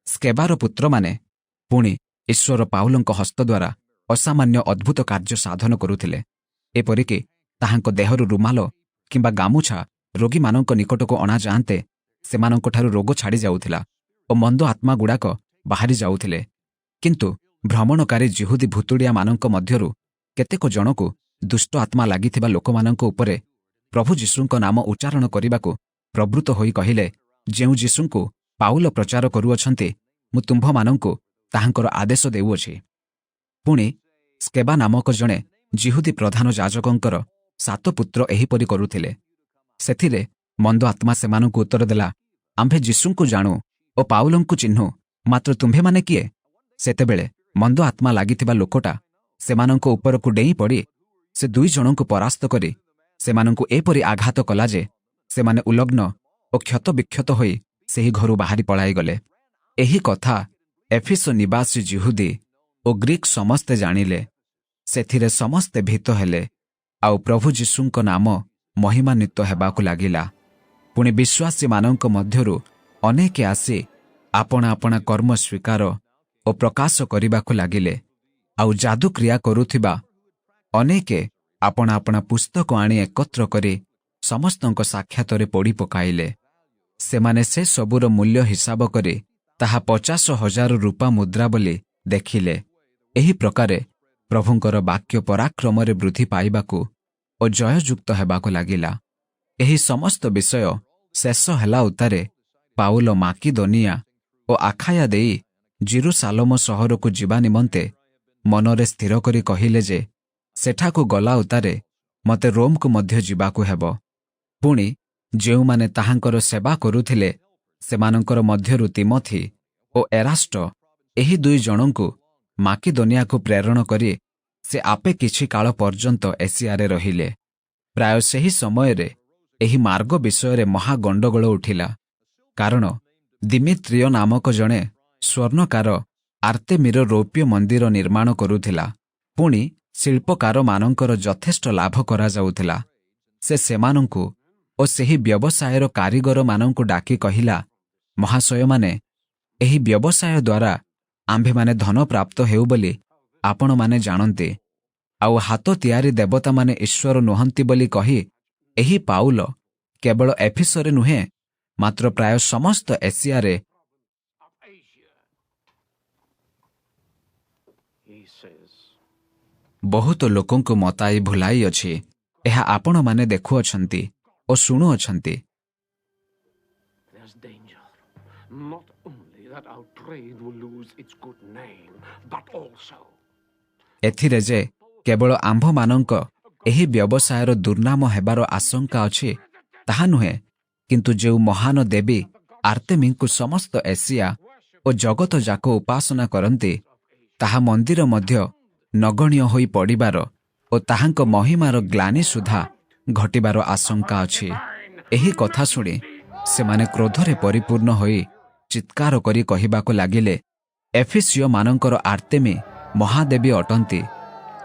ସ୍କେବାର ପୁତ୍ରମାନେ ପୁଣି ଈଶ୍ୱର ପାଉଲଙ୍କ ହସ୍ତ ଦ୍ୱାରା ଅସାମାନ୍ୟ ଅଦ୍ଭୁତ କାର୍ଯ୍ୟ ସାଧନ କରୁଥିଲେ। ଏପରିକି ତାହାଙ୍କ ଦେହରୁ ରୁମାଲ କିମ୍ବା ଗାମୁଛା ରୋଗୀମାନଙ୍କ ନିକଟକୁ ଅଣାଯାଆନ୍ତେ ସେମାନଙ୍କଠାରୁ ରୋଗ ଛାଡ଼ି ଯାଉଥିଲା ଓ ମନ୍ଦ ଆତ୍ମାଗୁଡ଼ାକ ବାହାରି ଯାଉଥିଲେ। କିନ୍ତୁ ଭ୍ରମଣକାରୀ ଜିହୁଦୀ ଭୁତୁଡ଼ିଆମାନଙ୍କ ମଧ୍ୟରୁ କେତେକ ଜଣକୁ ଦୁଷ୍ଟ ଆତ୍ମା ଲାଗିଥିବା ଲୋକମାନଙ୍କ ଉପରେ ପ୍ରଭୁ ଯୀଶୁଙ୍କ ନାମ ଉଚ୍ଚାରଣ କରିବାକୁ ପ୍ରବୃତ୍ତ ହୋଇ କହିଲେ, ଯେଉଁ ଯୀଶୁଙ୍କୁ ପାଉଲ ପ୍ରଚାର କରୁଅଛନ୍ତି, ମୁଁ ତୁମ୍ଭମାନଙ୍କୁ ତାହାଙ୍କର ଆଦେଶ ଦେଉଅଛି। ପୁଣି ସ୍କେବା ନାମକ ଜଣେ ଜିହୁଦୀ ପ୍ରଧାନ ଯାଜକଙ୍କର 7 ପୁତ୍ର ଏହିପରି କରୁଥିଲେ। ସେଥିରେ ମନ୍ଦ ଆତ୍ମା ସେମାନଙ୍କୁ ଉତ୍ତର ଦେଲା, ଆମ୍ଭେ ଯୀଶୁଙ୍କୁ ଜାଣୁ ଓ ପାଉଲଙ୍କୁ ଚିହ୍ନୁ, ମାତ୍ର ତୁମ୍ଭେମାନେ କିଏ? ସେତେବେଳେ ମନ୍ଦ ଆତ୍ମା ଲାଗିଥିବା ଲୋକଟା ସେମାନଙ୍କ ଉପରକୁ ଡେଇଁ ପଡ଼ି ସେ 2 ଜଣଙ୍କୁ ପରାସ୍ତ କରି ସେମାନଙ୍କୁ ଏପରି ଆଘାତ କଲା ଯେ ସେମାନେ ଉଲଗ୍ନ ଓ କ୍ଷତବିକ୍ଷତ ହୋଇ ସେହି ଘରୁ ବାହାରି ପଳାଇଗଲେ। ଏହି କଥା ଏଫିସ ନିବାସୀ ଯିହୁଦୀ ଓ ଗ୍ରୀକ୍ ସମସ୍ତେ ଜାଣିଲେ। ସେଥିରେ ସମସ୍ତେ ଭୀତ ହେଲେ, ଆଉ ପ୍ରଭୁ ଯୀଶୁଙ୍କ ନାମ ମହିମାନ୍ୱିତ ହେବାକୁ ଲାଗିଲା। ପୁଣି ବିଶ୍ୱାସୀମାନଙ୍କ ମଧ୍ୟରୁ ଅନେକ ଆସି ଆପଣା ଆପଣା କର୍ମ ସ୍ୱୀକାର ଓ ପ୍ରକାଶ କରିବାକୁ ଲାଗିଲେ। ଆଉ ଯାଦୁକ୍ରିୟା କରୁଥିବା ଅନେକେ ଆପଣା ଆପଣା ପୁସ୍ତକ ଆଣି ଏକତ୍ର କରି ସମସ୍ତଙ୍କ ସାକ୍ଷାତରେ ପୋଡ଼ି ପକାଇଲେ। ସେମାନେ ସେ ସବୁର ମୂଲ୍ୟ ହିସାବ କରି ତାହା 50,000 ରୂପା ମୁଦ୍ରା ବୋଲି ଦେଖିଲେ। ଏହି ପ୍ରକାରେ ପ୍ରଭୁଙ୍କର ବାକ୍ୟ ପରାକ୍ରମରେ ବୃଦ୍ଧି ପାଇବାକୁ ଓ ଜୟଯୁକ୍ତ ହେବାକୁ ଲାଗିଲା। ଏହି ସମସ୍ତ ବିଷୟ ଶେଷ ହେଲା ଉତ୍ତାରେ ପାଉଲ ମାକିଦୋନିଆ ଓ ଆଖାୟା ଦେଇ ଜିରୁସାଲମ ସହରକୁ ଯିବା ନିମନ୍ତେ ମନରେ ସ୍ଥିର କରି କହିଲେ ଯେ ସେଠାକୁ ଗଲା ଉତ୍ତାରେ ମୋତେ ରୋମକୁ ମଧ୍ୟ ଯିବାକୁ ହେବ। ପୁଣି ଯେଉଁମାନେ ତାହାଙ୍କର ସେବା କରୁଥିଲେ ସେମାନଙ୍କର ମଧ୍ୟରୁ ତିମୋଥି ଓ ଏରାଷ୍ଟ ଏହି 2 ଜଣଙ୍କୁ ମାକିଦୋନିଆକୁ ପ୍ରେରଣ କରି ସେ ଆପେ କିଛି କାଳ ପର୍ଯ୍ୟନ୍ତ ଏସିଆରେ ରହିଲେ। ପ୍ରାୟ ସେହି ସମୟରେ ଏହି ମାର୍ଗ ବିଷୟରେ ମହା ଗଣ୍ଡଗୋଳ ଉଠିଲା, କାରଣ ଦିମିତ୍ରିୟ ନାମକ ଜଣେ ସ୍ୱର୍ଣ୍ଣକାର ଆର୍ତେମିର ରୌପ୍ୟ ମନ୍ଦିର ନିର୍ମାଣ କରୁଥିଲା। ପୁଣି ଶିଳ୍ପକାରମାନଙ୍କର ଯଥେଷ୍ଟ ଲାଭ କରାଯାଉଥିଲା। ସେ ସେମାନଙ୍କୁ ଓ ସେହି ବ୍ୟବସାୟର କାରିଗରମାନଙ୍କୁ ଡାକି କହିଲା, ମହାଶୟମାନେ, ଏହି ବ୍ୟବସାୟ ଦ୍ୱାରା ଆମ୍ଭେମାନେ ଧନ ପ୍ରାପ୍ତ ହେଉ ବୋଲି ଆପଣମାନେ ଜାଣନ୍ତି, ଆଉ ହାତ ତିଆରି ଦେବତାମାନେ ଈଶ୍ୱର ନୁହନ୍ତି ବୋଲି କହି ଏହି ପାଉଲ କେବଳ ଏଫିସରେ ନୁହେଁ, ମାତ୍ର ପ୍ରାୟ ସମସ୍ତ ଏସିଆରେ ବହୁତ ଲୋକଙ୍କୁ ମତାଇ ଭୁଲାଇଅଛି। ଏହା ଆପଣମାନେ ଦେଖୁଅଛନ୍ତି ଓ ଶୁଣୁଅଛନ୍ତି। ଏଥିରେ ଯେ କେବଳ ଆମ୍ଭମାନଙ୍କ ଏହି ବ୍ୟବସାୟର ଦୁର୍ନାମ ହେବାର ଆଶଙ୍କା ଅଛି ତାହା ନୁହେଁ, କିନ୍ତୁ ଯେଉଁ ମହାନ ଦେବୀ ଆର୍ତେମୀଙ୍କୁ ସମସ୍ତ ଏସିଆ ଓ ଜଗତଯାକ ଉପାସନା କରନ୍ତି, ତାହା ମନ୍ଦିର ମଧ୍ୟ ନଗଣ୍ୟ ହୋଇ ପଡ଼ିବାର ଓ ତାହାଙ୍କ ମହିମାର ଗ୍ଲାନି ସୁଦ୍ଧା ଘଟିବାର ଆଶଙ୍କା ଅଛି। ଏହି କଥା ଶୁଣି ସେମାନେ କ୍ରୋଧରେ ପରିପୂର୍ଣ୍ଣ ହୋଇ ଚିତ୍କାର କରି କହିବାକୁ ଲାଗିଲେ, ଏଫିସିଓମାନଙ୍କର ଆର୍ତେମୀ ମହାଦେବୀ ଅଟନ୍ତି।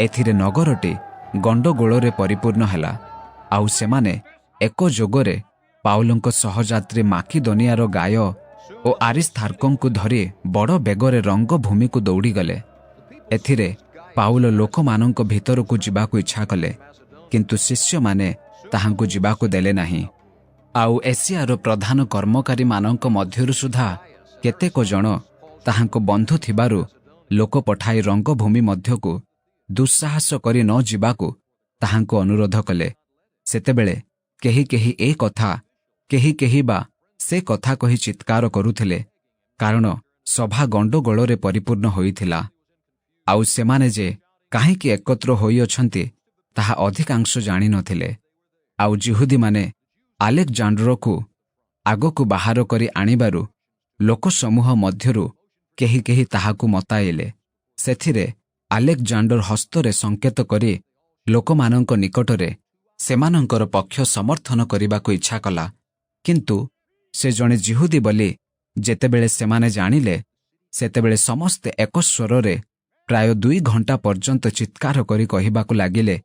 ଏଥିରେ ନଗରଟି ଗଣ୍ଡଗୋଳରେ ପରିପୂର୍ଣ୍ଣ ହେଲା। ଆଉ ସେମାନେ ଏକଯୋଗରେ ପାଉଲଙ୍କ ସହଯାତ୍ରୀ ମାକିଦୋନିଆର ଗାୟ ଓ ଆରିସ୍ତାର୍କଙ୍କୁ ଧରି ବଡ଼ ବେଗରେ ରଙ୍ଗଭୂମିକୁ ଦୌଡ଼ିଗଲେ। ଏଥିରେ ପାଉଲ ଲୋକମାନଙ୍କ ଭିତରକୁ ଯିବାକୁ ଇଚ୍ଛା କଲେ, କିନ୍ତୁ ଶିଷ୍ୟମାନେ ତାହାଙ୍କୁ ଯିବାକୁ ଦେଲେ ନାହିଁ। ଆଉ ଏସିଆର ପ୍ରଧାନ କର୍ମକାରୀମାନଙ୍କ ମଧ୍ୟରୁ ସୁଦ୍ଧା କେତେକ ଜଣ ତାହାଙ୍କ ବନ୍ଧୁ ଥିବାରୁ ଲୋକ ପଠାଇ ରଙ୍ଗଭୂମି ମଧ୍ୟକୁ ଦୁଃସାହସ କରି ନ ଯିବାକୁ ତାହାଙ୍କୁ ଅନୁରୋଧ କଲେ। ସେତେବେଳେ କେହି କେହି ଏ କଥା, କେହି କେହି ବା ସେ କଥା କହି ଚିତ୍କାର କରୁଥିଲେ, କାରଣ ସଭା ଗଣ୍ଡଗୋଳରେ ପରିପୂର୍ଣ୍ଣ ହୋଇଥିଲା। ଆଉ ସେମାନେ ଯେ କାହିଁକି ଏକତ୍ର ହୋଇଅଛନ୍ତି ତାହା ଅଧିକାଂଶ ଜାଣିନଥିଲେ। ଆଉ ଯିହୁଦୀମାନେ ଆଲେକ୍ଜାଣ୍ଡ୍ରକୁ ଆଗକୁ ବାହାର କରି ଆଣିବାରୁ ଲୋକସମୂହ ମଧ୍ୟରୁ କେହି କେହି ତାହାକୁ ମତାଇଲେ। ସେଥିରେ ଆଲେକ୍ଜାଣ୍ଡର ହସ୍ତରେ ସଙ୍କେତ କରି ଲୋକମାନଙ୍କ ନିକଟରେ ସେମାନଙ୍କର ପକ୍ଷ ସମର୍ଥନ କରିବାକୁ ଇଚ୍ଛା କଲା। କିନ୍ତୁ ସେ ଜଣେ ଯିହୁଦୀ ବୋଲି ଯେତେବେଳେ ସେମାନେ ଜାଣିଲେ, ସେତେବେଳେ ସମସ୍ତେ ଏକ ସ୍ୱରରେ ପ୍ରାୟ 2 ଘଣ୍ଟା ପର୍ଯ୍ୟନ୍ତ ଚିତ୍କାର କରି କହିବାକୁ ଲାଗିଲେ,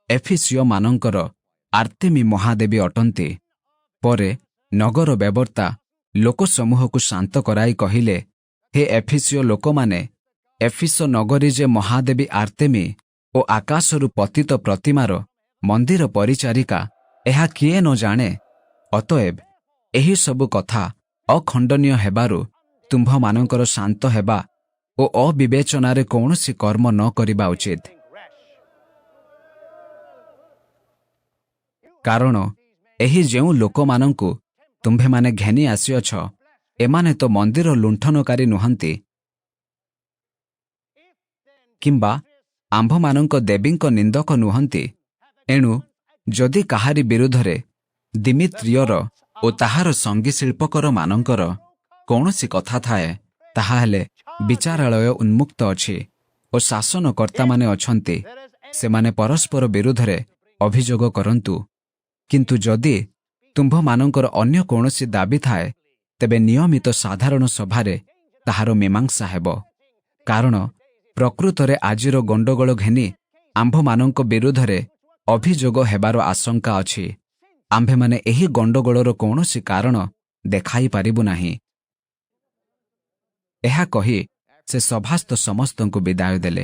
ଏଫିସିଓମାନଙ୍କର ଆର୍ତେମୀ ମହାଦେବୀ ଅଟନ୍ତି। ପରେ ନଗର ବେବର୍ତ୍ତା ଲୋକସମୂହକୁ ଶାନ୍ତ କରାଇ କହିଲେ, ହେ ଏଫିସିଓ ଲୋକମାନେ, ଏଫିସ ନଗରୀ ଯେ ମହାଦେବୀ ଆର୍ତେମୀ ଓ ଆକାଶରୁ ପତିତ ପ୍ରତିମାର ମନ୍ଦିର ପରିଚାରିକା, ଏହା କିଏ ନ ଜାଣେ? ଅତଏବ ଏହି ସବୁ କଥା ଅଖଣ୍ଡନୀୟ ହେବାରୁ ତୁମ୍ଭମାନଙ୍କର ଶାନ୍ତ ହେବା ଓ ଅବିବେଚନାରେ କୌଣସି କର୍ମ ନ କରିବା ଉଚିତ। କାରଣ ଏହି ଯେଉଁ ଲୋକମାନଙ୍କୁ ତୁମ୍ଭେମାନେ ଘେନି ଆସିଅଛ, ଏମାନେ ତ ମନ୍ଦିର ଲୁଣ୍ଠନକାରୀ ନୁହନ୍ତି, କିମ୍ବା ଆମ୍ଭମାନଙ୍କ ଦେବୀଙ୍କ ନିନ୍ଦକ ନୁହନ୍ତି। ଏଣୁ ଯଦି କାହାରି ବିରୁଦ୍ଧରେ ଦିମିତ୍ରିୟର ଓ ତାହାର ସଙ୍ଗୀ ଶିଳ୍ପକରମାନଙ୍କର କୌଣସି କଥା ଥାଏ, ତାହାହେଲେ ବିଚାରାଳୟ ଉନ୍ମୁକ୍ତ ଅଛି ଓ ଶାସନକର୍ତ୍ତାମାନେ ଅଛନ୍ତି, ସେମାନେ ପରସ୍ପର ବିରୁଦ୍ଧରେ ଅଭିଯୋଗ କରନ୍ତୁ। କିନ୍ତୁ ଯଦି ତୁମ୍ଭମାନଙ୍କର ଅନ୍ୟ କୌଣସି ଦାବି ଥାଏ, ତେବେ ନିୟମିତ ସାଧାରଣ ସଭାରେ ତାହାର ମୀମାଂସା ହେବ। କାରଣ ପ୍ରକୃତରେ ଆଜିର ଗଣ୍ଡଗୋଳ ଘେନି ଆମ୍ଭମାନଙ୍କ ବିରୁଦ୍ଧରେ ଅଭିଯୋଗ ହେବାର ଆଶଙ୍କା ଅଛି। ଆମ୍ଭେମାନେ ଏହି ଗଣ୍ଡଗୋଳର କୌଣସି କାରଣ ଦେଖାଇ ପାରିବୁ ନାହିଁ। ଏହା କହି ସେ ସଭାସ୍ଥ ସମସ୍ତଙ୍କୁ ବିଦାୟ ଦେଲେ।